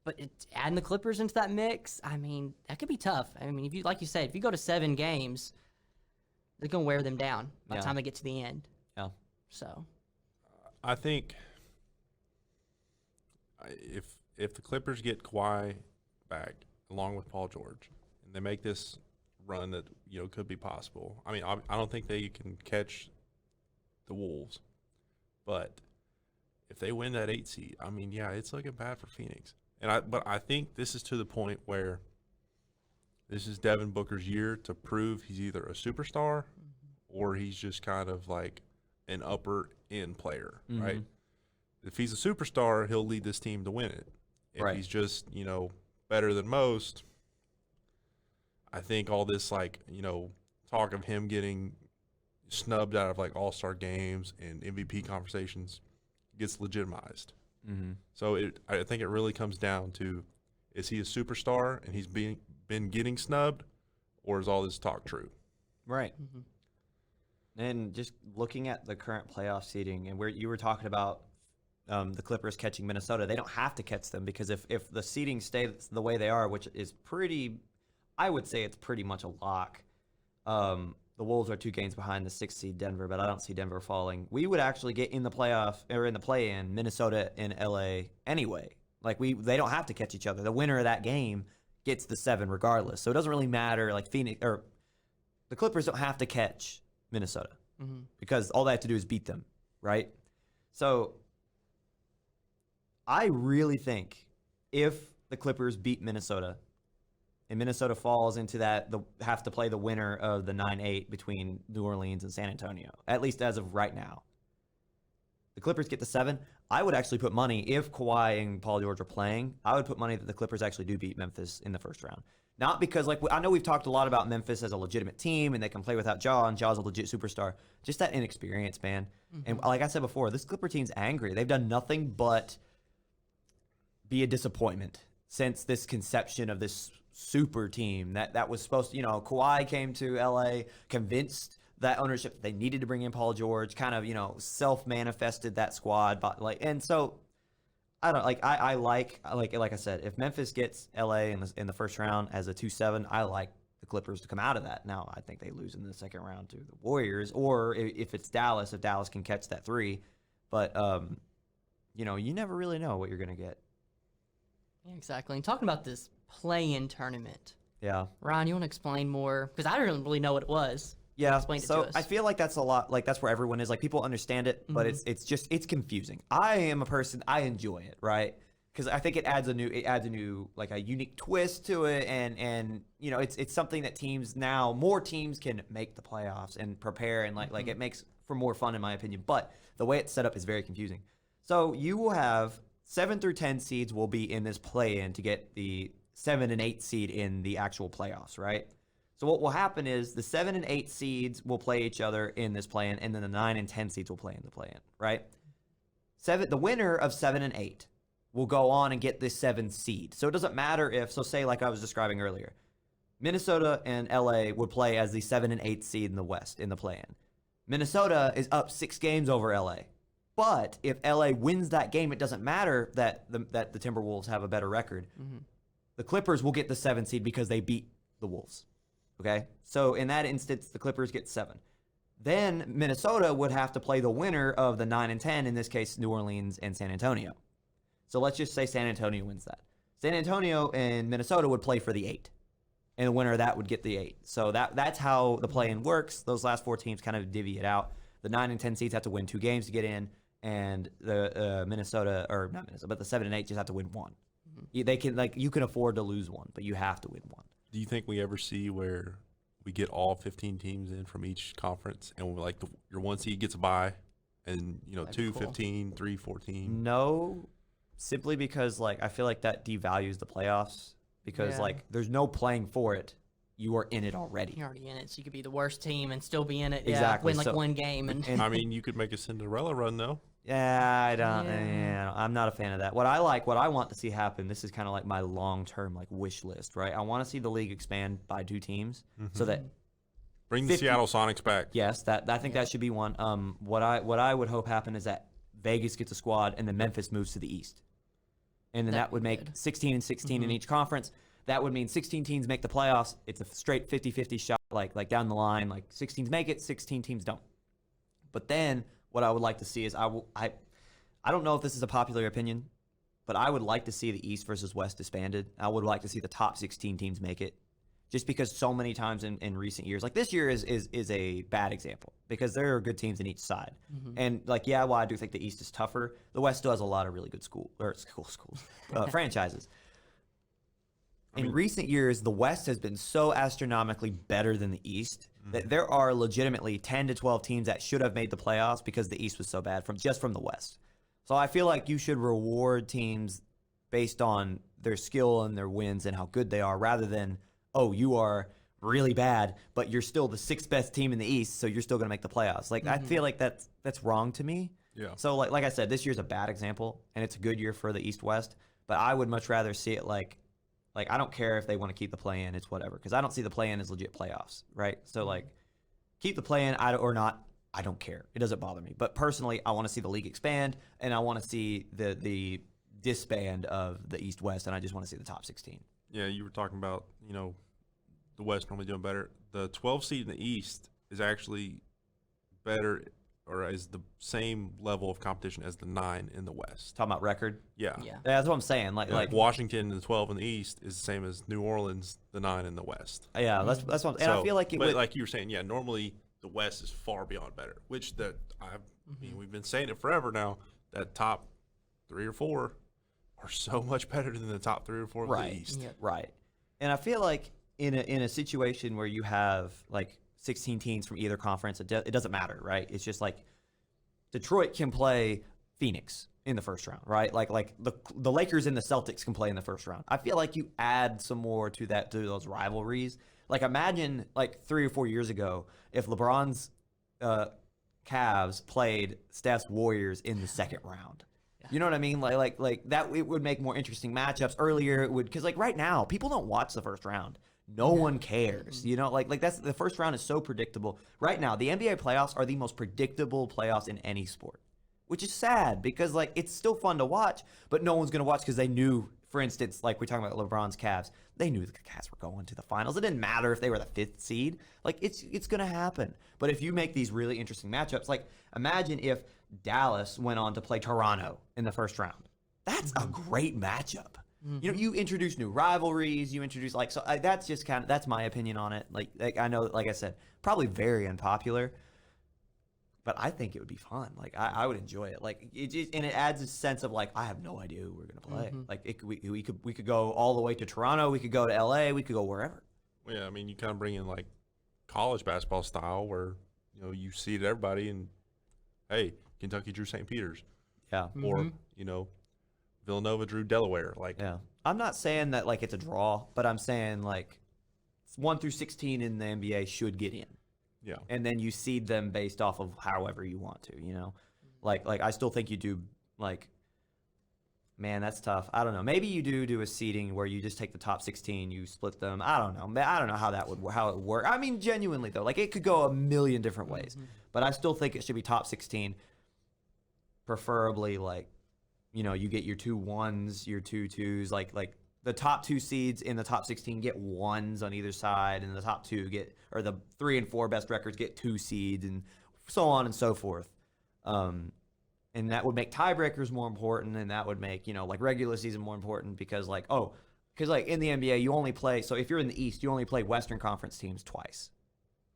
But adding the Clippers into that mix, I mean, that could be tough. I mean, like you said, if you go to 7 games, they're going to wear them down by the time they get to the end. Yeah. So I think if the Clippers get Kawhi back along with Paul George and they make this run that could be possible. I mean, I don't think they can catch the Wolves, but if they win that 8 seed, I mean, yeah, it's looking bad for Phoenix. But I think this is to the point where this is Devin Booker's year to prove he's either a superstar or he's just kind of like an upper end player, right? If he's a superstar, he'll lead this team to win it. If he's just, better than most, I think all this talk of him getting snubbed out of like all-star games and MVP conversations gets legitimized. So I think it really comes down to, is he a superstar and he's been getting snubbed, or is all this talk true? Right. And just looking at the current playoff seeding, and where you were talking about the Clippers catching Minnesota, they don't have to catch them, because if the seeding stays the way they are, which is I would say it's pretty much a lock. The Wolves are 2 games behind the 6th seed Denver, but I don't see Denver falling. We would actually get in the playoff or in the play-in Minnesota and LA anyway. Like, they don't have to catch each other. The winner of that game gets the 7 regardless. So it doesn't really matter. Like, Phoenix or the Clippers don't have to catch Minnesota because all they have to do is beat them, right? So I really think if the Clippers beat Minnesota, and Minnesota falls into that, have to play the winner of the 9-8 between New Orleans and San Antonio, at least as of right now. The Clippers get the 7. I would actually put money, if Kawhi and Paul George are playing, I would put money that the Clippers actually do beat Memphis in the first round. Not because, I know we've talked a lot about Memphis as a legitimate team and they can play without Ja, and Ja's a legit superstar. Just that inexperience, man. And like I said before, this Clipper team's angry. They've done nothing but be a disappointment since this conception of this super team that was supposed to, Kawhi came to LA, convinced that ownership that they needed to bring in Paul George, kind of, self-manifested that squad. But and so I don't like I said, if Memphis gets LA in the first round as a 2-7, I like the Clippers to come out of that. Now I think they lose in the second round to the Warriors, or if it's Dallas, if Dallas can catch that 3. But you never really know what you're gonna get. yeah, exactly. And talking about this play-in tournament, Yeah. Ryan, you want to explain more? Because I didn't really know what it was. Yeah, Explain it so to us. I feel like that's a lot. Like, that's where everyone is. Like, people understand it, but it's confusing. I am a person, I enjoy it, right? Because I think it adds a new like a unique twist to it, and it's something that more teams can make the playoffs and prepare, and like it makes for more fun, in my opinion. But the way it's set up is very confusing. So you will have 7 through 10 seeds will be in this play-in to get the 7 and 8 seed in the actual playoffs, right? So what will happen is the 7 and 8 seeds will play each other in this play-in, and then the 9 and 10 seeds will play in the play-in, right? The winner of 7 and 8 will go on and get this 7 seed. So it doesn't matter say like I was describing earlier, Minnesota and LA would play as the 7 and 8 seed in the West in the play-in. Minnesota is up 6 games over LA. But if LA wins that game, it doesn't matter that the Timberwolves have a better record. The Clippers will get the 7 seed because they beat the Wolves. Okay? So in that instance, the Clippers get 7. Then Minnesota would have to play the winner of the 9 and 10, in this case, New Orleans and San Antonio. So let's just say San Antonio wins that. San Antonio and Minnesota would play for the 8. And the winner of that would get the 8. So that's how the play-in works. Those last 4 teams kind of divvy it out. the 9 and 10 seeds have to win 2 games to get in, and the but the 7 and 8 just have to win 1. They can you can afford to lose 1, but you have to win 1. Do you think we ever see where we get all 15 teams in from each conference, and we're like your 1 seed gets a bye, and 2, cool. 15, 3, 14? No, simply because I feel like that devalues the playoffs because there's no playing for it. You are in it already. You're already in it, so you could be the worst team and still be in it. Exactly. Win one game, and I mean, you could make a Cinderella run though. Yeah, I don't. I'm not a fan of that. What I want to see happen. This is kind of like my long-term wish list, right? I want to see the league expand by 2 teams so that Bring the Seattle Sonics back. yes, I think that should be one. What I would hope happen is that Vegas gets a squad and then Memphis moves to the East, and then that would make 16 and 16 in each conference. That would mean 16 teams make the playoffs. It's a straight 50-50 shot, like down the line. 16 make it, 16 teams don't. But then what I would like to see is I don't know if this is a popular opinion, but I would like to see the East versus West disbanded. I would like to see the top 16 teams make it, just because so many times in recent years, this year is a bad example because there are good teams in each side. And while I do think the East is tougher, the West still has a lot of really good schools, franchises. In recent years, the West has been so astronomically better than the East that there are legitimately 10 to 12 teams that should have made the playoffs because the East was so bad from the West. So I feel like you should reward teams based on their skill and their wins and how good they are, rather than, oh, you are really bad, but you're still the 6th best team in the East, so you're still going to make the playoffs. I feel like that's wrong to me. Yeah. So like I said, this year's a bad example, and it's a good year for the East-West, but I would much rather see it I don't care if they want to keep the play-in, it's whatever, because I don't see the play-in as legit playoffs, right? So, keep the play-in or not, I don't care. It doesn't bother me. But personally, I want to see the league expand, and I want to see the disband of the East-West, and I just want to see the top 16. Yeah, you were talking about, the West normally doing better. The 12 seed in the East is actually better, or is the same level of competition as the 9 in the West. Talking about record? Yeah. Yeah. That's what I'm saying. Like Washington, the 12 in the East, is the same as New Orleans, the 9 in the West. Yeah, that's what I feel like like you were saying, normally the West is far beyond better, which we've been saying it forever now, that top 3 or 4 are so much better than the top 3 or 4 of the East. Yeah. Right. And I feel like in a situation where you have 16 teams from either conference, it doesn't matter, right? It's just Detroit can play Phoenix in the first round, right? The Lakers and the Celtics can play in the first round. I feel like you add some more to those rivalries. Imagine 3 or 4 years ago if LeBron's Cavs played Steph's Warriors in the second round. You know what I mean? Like that, it would make more interesting matchups earlier. It would, because right now people don't watch the first round. No one cares. That's the first round is so predictable. Right now, the NBA playoffs are the most predictable playoffs in any sport, which is sad because it's still fun to watch, but no one's going to watch because they knew, for instance, we're talking about LeBron's Cavs, they knew the Cavs were going to the finals. It didn't matter if they were the 5th seed. It's going to happen. But if you make these really interesting matchups, imagine if Dallas went on to play Toronto in the first round. That's a great matchup. You introduce new rivalries. You introduce that's just that's my opinion on it. I know, like I said, probably very unpopular, but I think it would be fun. I would enjoy it. And it adds a sense of I have no idea who we're gonna play. We could go all the way to Toronto. We could go to LA. We could go wherever. Well, yeah, I mean, you kind of bring in college basketball style where you seed everybody and hey, Kentucky drew St. Peter's. Yeah. Or Villanova drew Delaware. Yeah. I'm not saying that it's a draw, but I'm saying 1 through 16 in the NBA should get in. Yeah. And then you seed them based off of however you want to, I still think you do man, that's tough. I don't know. Maybe you do a seeding where you just take the top 16, you split them. I don't know. I don't know how it would work. I mean, genuinely though, it could go a million different ways, but I still think it should be top 16, preferably you get your 2 1s, your 2 2s, the top 2 seeds in the top 16 get 1s on either side, and the top 2 or the 3 and 4 best records get 2 seeds, and so on and so forth. And that would make tiebreakers more important, and that would make regular season more important because in the NBA you only play. So if you're in the East, you only play Western Conference teams twice,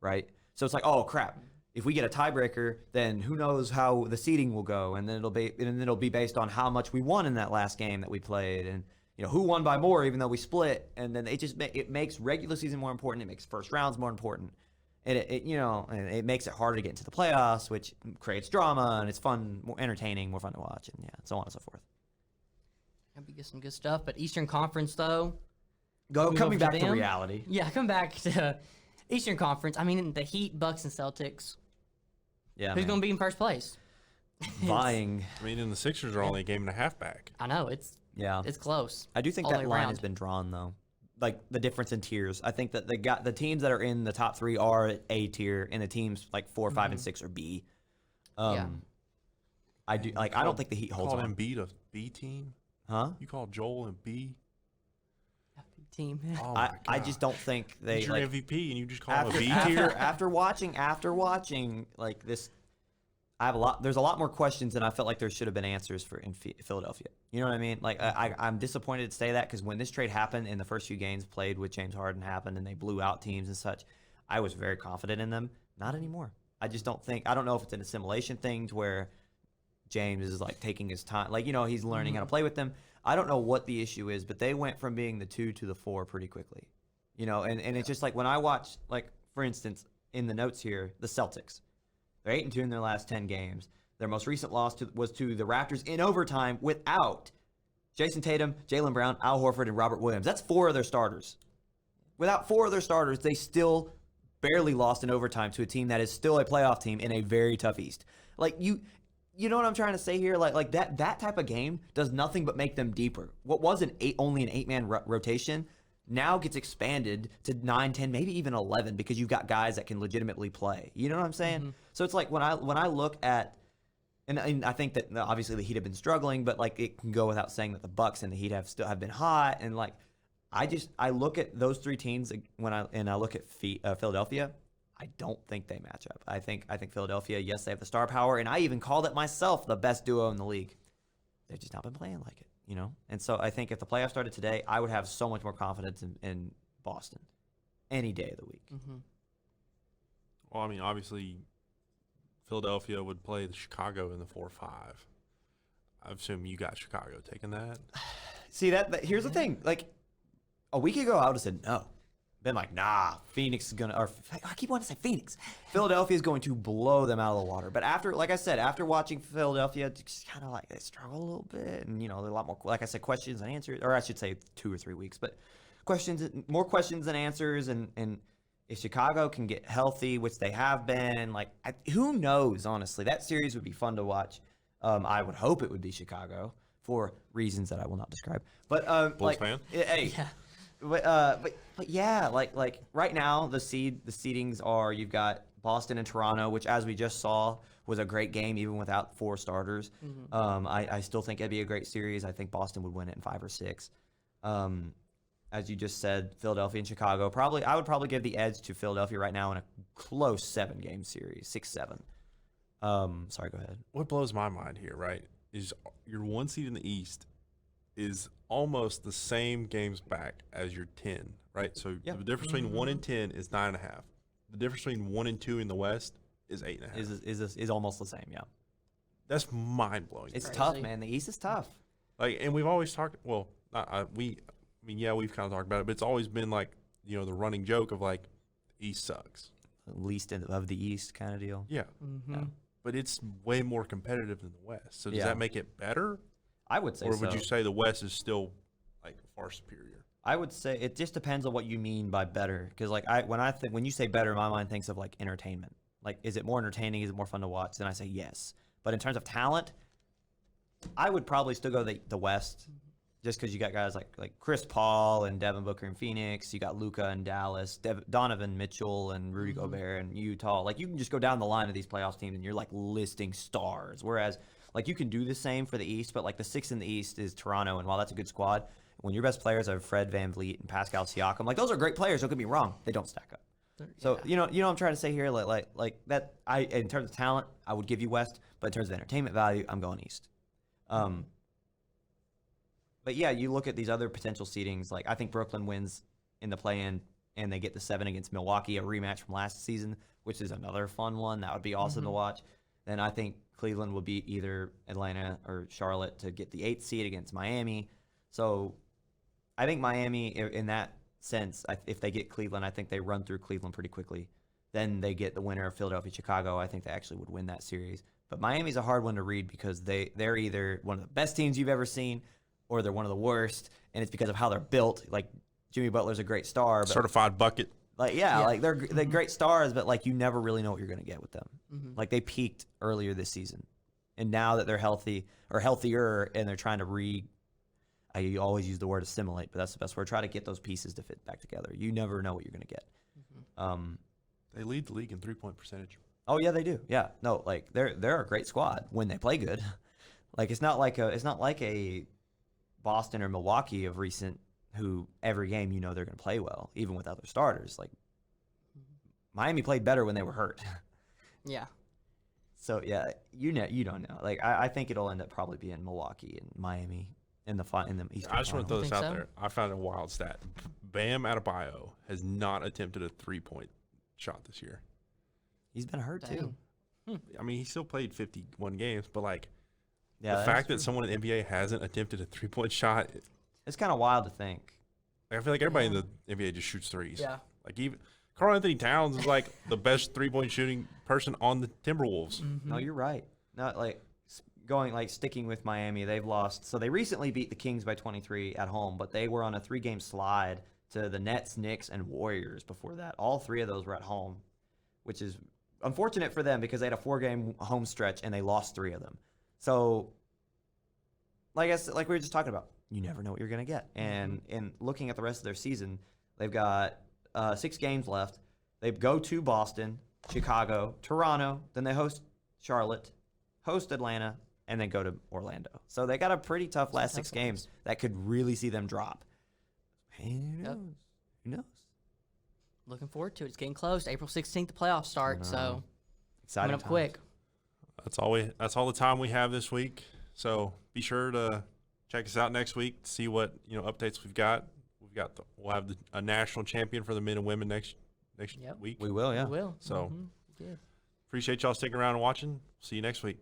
right? So it's oh crap. if we get a tiebreaker, then who knows how the seeding will go, and then it'll be based on how much we won in that last game that we played, and who won by more, even though we split, and then it makes regular season more important. It makes first rounds more important, and it makes it harder to get into the playoffs, which creates drama, and it's fun, more entertaining, more fun to watch, and so on and so forth. That'd be some good stuff. But Eastern Conference though, coming back to reality. Yeah, come back to Eastern Conference. I mean, the Heat, Bucks, and Celtics. Yeah, who's going to be in first place? Vying. I mean, and the Sixers are only a game and a half back. I know it's close. I do think that line has been drawn though. Like the difference in tiers. I think that the teams that are in the top 3 are A tier, and the teams like 4, 5, and 6 are B. I don't think the Heat holds on. Embiid a B team? Huh? You call Joel and B? Team. Oh my God. I just don't think they. He's your MVP, and you just call him a B tier. After watching like this, there's a lot more questions than I felt like there should have been answers for in Philadelphia. You know what I mean? Like I'm disappointed to say that, because when this trade happened and the first few games played with James Harden happened and they blew out teams and such, I was very confident in them. Not anymore. I just don't think. I don't know if it's an assimilation thing to where James is like taking his time, like he's learning how to play with them. I don't know what the issue is, but they went from being the 2 to the 4 pretty quickly. And it's just like when I watch, like for instance, in the notes here, the Celtics, they're 8-2 in their last 10 games. Their most recent loss was to the Raptors in overtime without Jason Tatum, Jaylen Brown, Al Horford, and Robert Williams. That's 4 of their starters. Without 4 of their starters, they still barely lost in overtime to a team that is still a playoff team in a very tough East. Like you know what I'm trying to say here? Like that type of game does nothing but make them deeper. What was only an 8-man rotation now gets expanded to 9, 10, maybe even 11, because you've got guys that can legitimately play. You know what I'm saying? Mm-hmm. So it's like when I look at, and I think that obviously the Heat have been struggling, but like it can go without saying that the Bucks and the Heat have been hot, and like I look at those 3 teams when I look at Philadelphia. I don't think they match up. I think Philadelphia, yes, they have the star power, and I even called it myself the best duo in the league. They've just not been playing like it, And so I think if the playoffs started today, I would have so much more confidence in Boston any day of the week. Mm-hmm. Well, I mean, obviously, Philadelphia would play the Chicago in the 4-5. I assume you got Chicago taking that. See, that here's the thing. Like a week ago, I would have said no. Been like, nah, Phoenix is going to, or I keep wanting to say Phoenix. Philadelphia is going to blow them out of the water. But after watching Philadelphia, just kind of like they struggle a little bit. And, there are a lot more, like I said, questions and answers, or I should say 2 or 3 weeks, but more questions than answers. And if Chicago can get healthy, which they have been, like, who knows, honestly. That series would be fun to watch. I would hope it would be Chicago for reasons that I will not describe. But, Bulls fan? Hey. Yeah. But yeah, like right now the seedings are, you've got Boston and Toronto, which as we just saw was a great game even without 4 starters. Mm-hmm. I still think it'd be a great series. I think Boston would win it in 5 or 6. As you just said, Philadelphia and Chicago. I would probably give the edge to Philadelphia right now in a close 7-game series, 6-7. Sorry, go ahead. What blows my mind here, right, is your 1 seed in the East is almost the same games back as your 10, right? So the difference between 1 and 10 is 9.5. The difference between 1 and 2 in the West is 8.5. Is almost the same, yeah. That's mind blowing. It's tough, man. The East is tough. Like, and we've always talked. Well, we've kind of talked about it, but it's always been like the running joke of like the East sucks. Least of the East kind of deal. Yeah. Mm-hmm. Yeah. But it's way more competitive than the West. So does that make it better? I would say so. Or would you say the West is still like far superior? I would say it just depends on what you mean by better. Because like when you say better, my mind thinks of like entertainment. Like, is it more entertaining? Is it more fun to watch? Then I say yes. But in terms of talent, I would probably still go the West, just because you got guys like Chris Paul and Devin Booker in Phoenix. You got Luka in Dallas, Donovan Mitchell and Rudy Gobert in Utah. Like, you can just go down the line of these playoffs teams and you're like listing stars. Whereas like you can do the same for the East, but like the 6th in the East is Toronto, and while that's a good squad, when your best players are Fred VanVleet and Pascal Siakam, like those are great players. Don't get me wrong, they don't stack up. So you know what I'm trying to say here, like that. In terms of talent, I would give you West, but in terms of entertainment value, I'm going East. But yeah, you look at these other potential seedings. Like I think Brooklyn wins in the play-in and they get the 7 against Milwaukee, a rematch from last season, which is another fun one. That would be awesome to watch. Then I think Cleveland will beat either Atlanta or Charlotte to get the 8th seed against Miami. So I think Miami, in that sense, if they get Cleveland, I think they run through Cleveland pretty quickly. Then they get the winner of Philadelphia-Chicago. I think they actually would win that series. But Miami's a hard one to read because they're either one of the best teams you've ever seen or they're one of the worst, and it's because of how they're built. Like, Jimmy Butler's a great star. But Certified bucket. like like they're great stars, but like you never really know what you're going to get with them. Like they peaked earlier this season, and now that they're healthy or healthier, and they're trying to I always use the word assimilate, but that's the best word. Try to get those pieces to fit back together. You never know what you're going to get. They lead the league in 3-point percentage. Oh yeah, they do. Yeah, no, like they're a great squad when they play good. Like it's not like a Boston or Milwaukee of recent who every game you know they're going to play well, even with other starters. Like Miami played better when they were hurt. Yeah. So yeah, you don't know. Like I think it'll end up probably being Milwaukee and Miami in the Eastern. I just want to throw this Think out so? there. I found a wild stat. Bam Adebayo has not attempted a 3-point shot this year. He's been hurt too. I mean, he still played 51 games, but like Yeah, the fact that someone in the NBA hasn't attempted a 3-point shot, it's kind of wild to think. like, I feel like everybody in the NBA just shoots threes. Yeah. Like even Karl Anthony Towns is like the best 3-point shooting person on the Timberwolves. No, you're right. Not like sticking with Miami. They've lost. So they recently beat the Kings by 23 at home, but they were on a 3-game slide to the Nets, Knicks, and Warriors before that. All 3 of those were at home, which is unfortunate for them because they had a 4-game home stretch and they lost 3 of them. So, like we were just talking about, you never know what you're going to get. And in looking at the rest of their season, they've got 6 games left. They go to Boston, Chicago, Toronto, then they host Charlotte, host Atlanta, and then go to Orlando. So they got a pretty tough last 6 games that could really see them drop. And who knows? Who knows? Looking forward to it. It's getting close. April 16th, the playoffs start. So Exciting coming up times. quick. That's all the time we have this week. So be sure to check us out next week to see what updates we've got. We'll have a national champion for the men and women next Yep. week. We will, yeah. We will. So Good. appreciate y'all sticking around and watching. See you next week.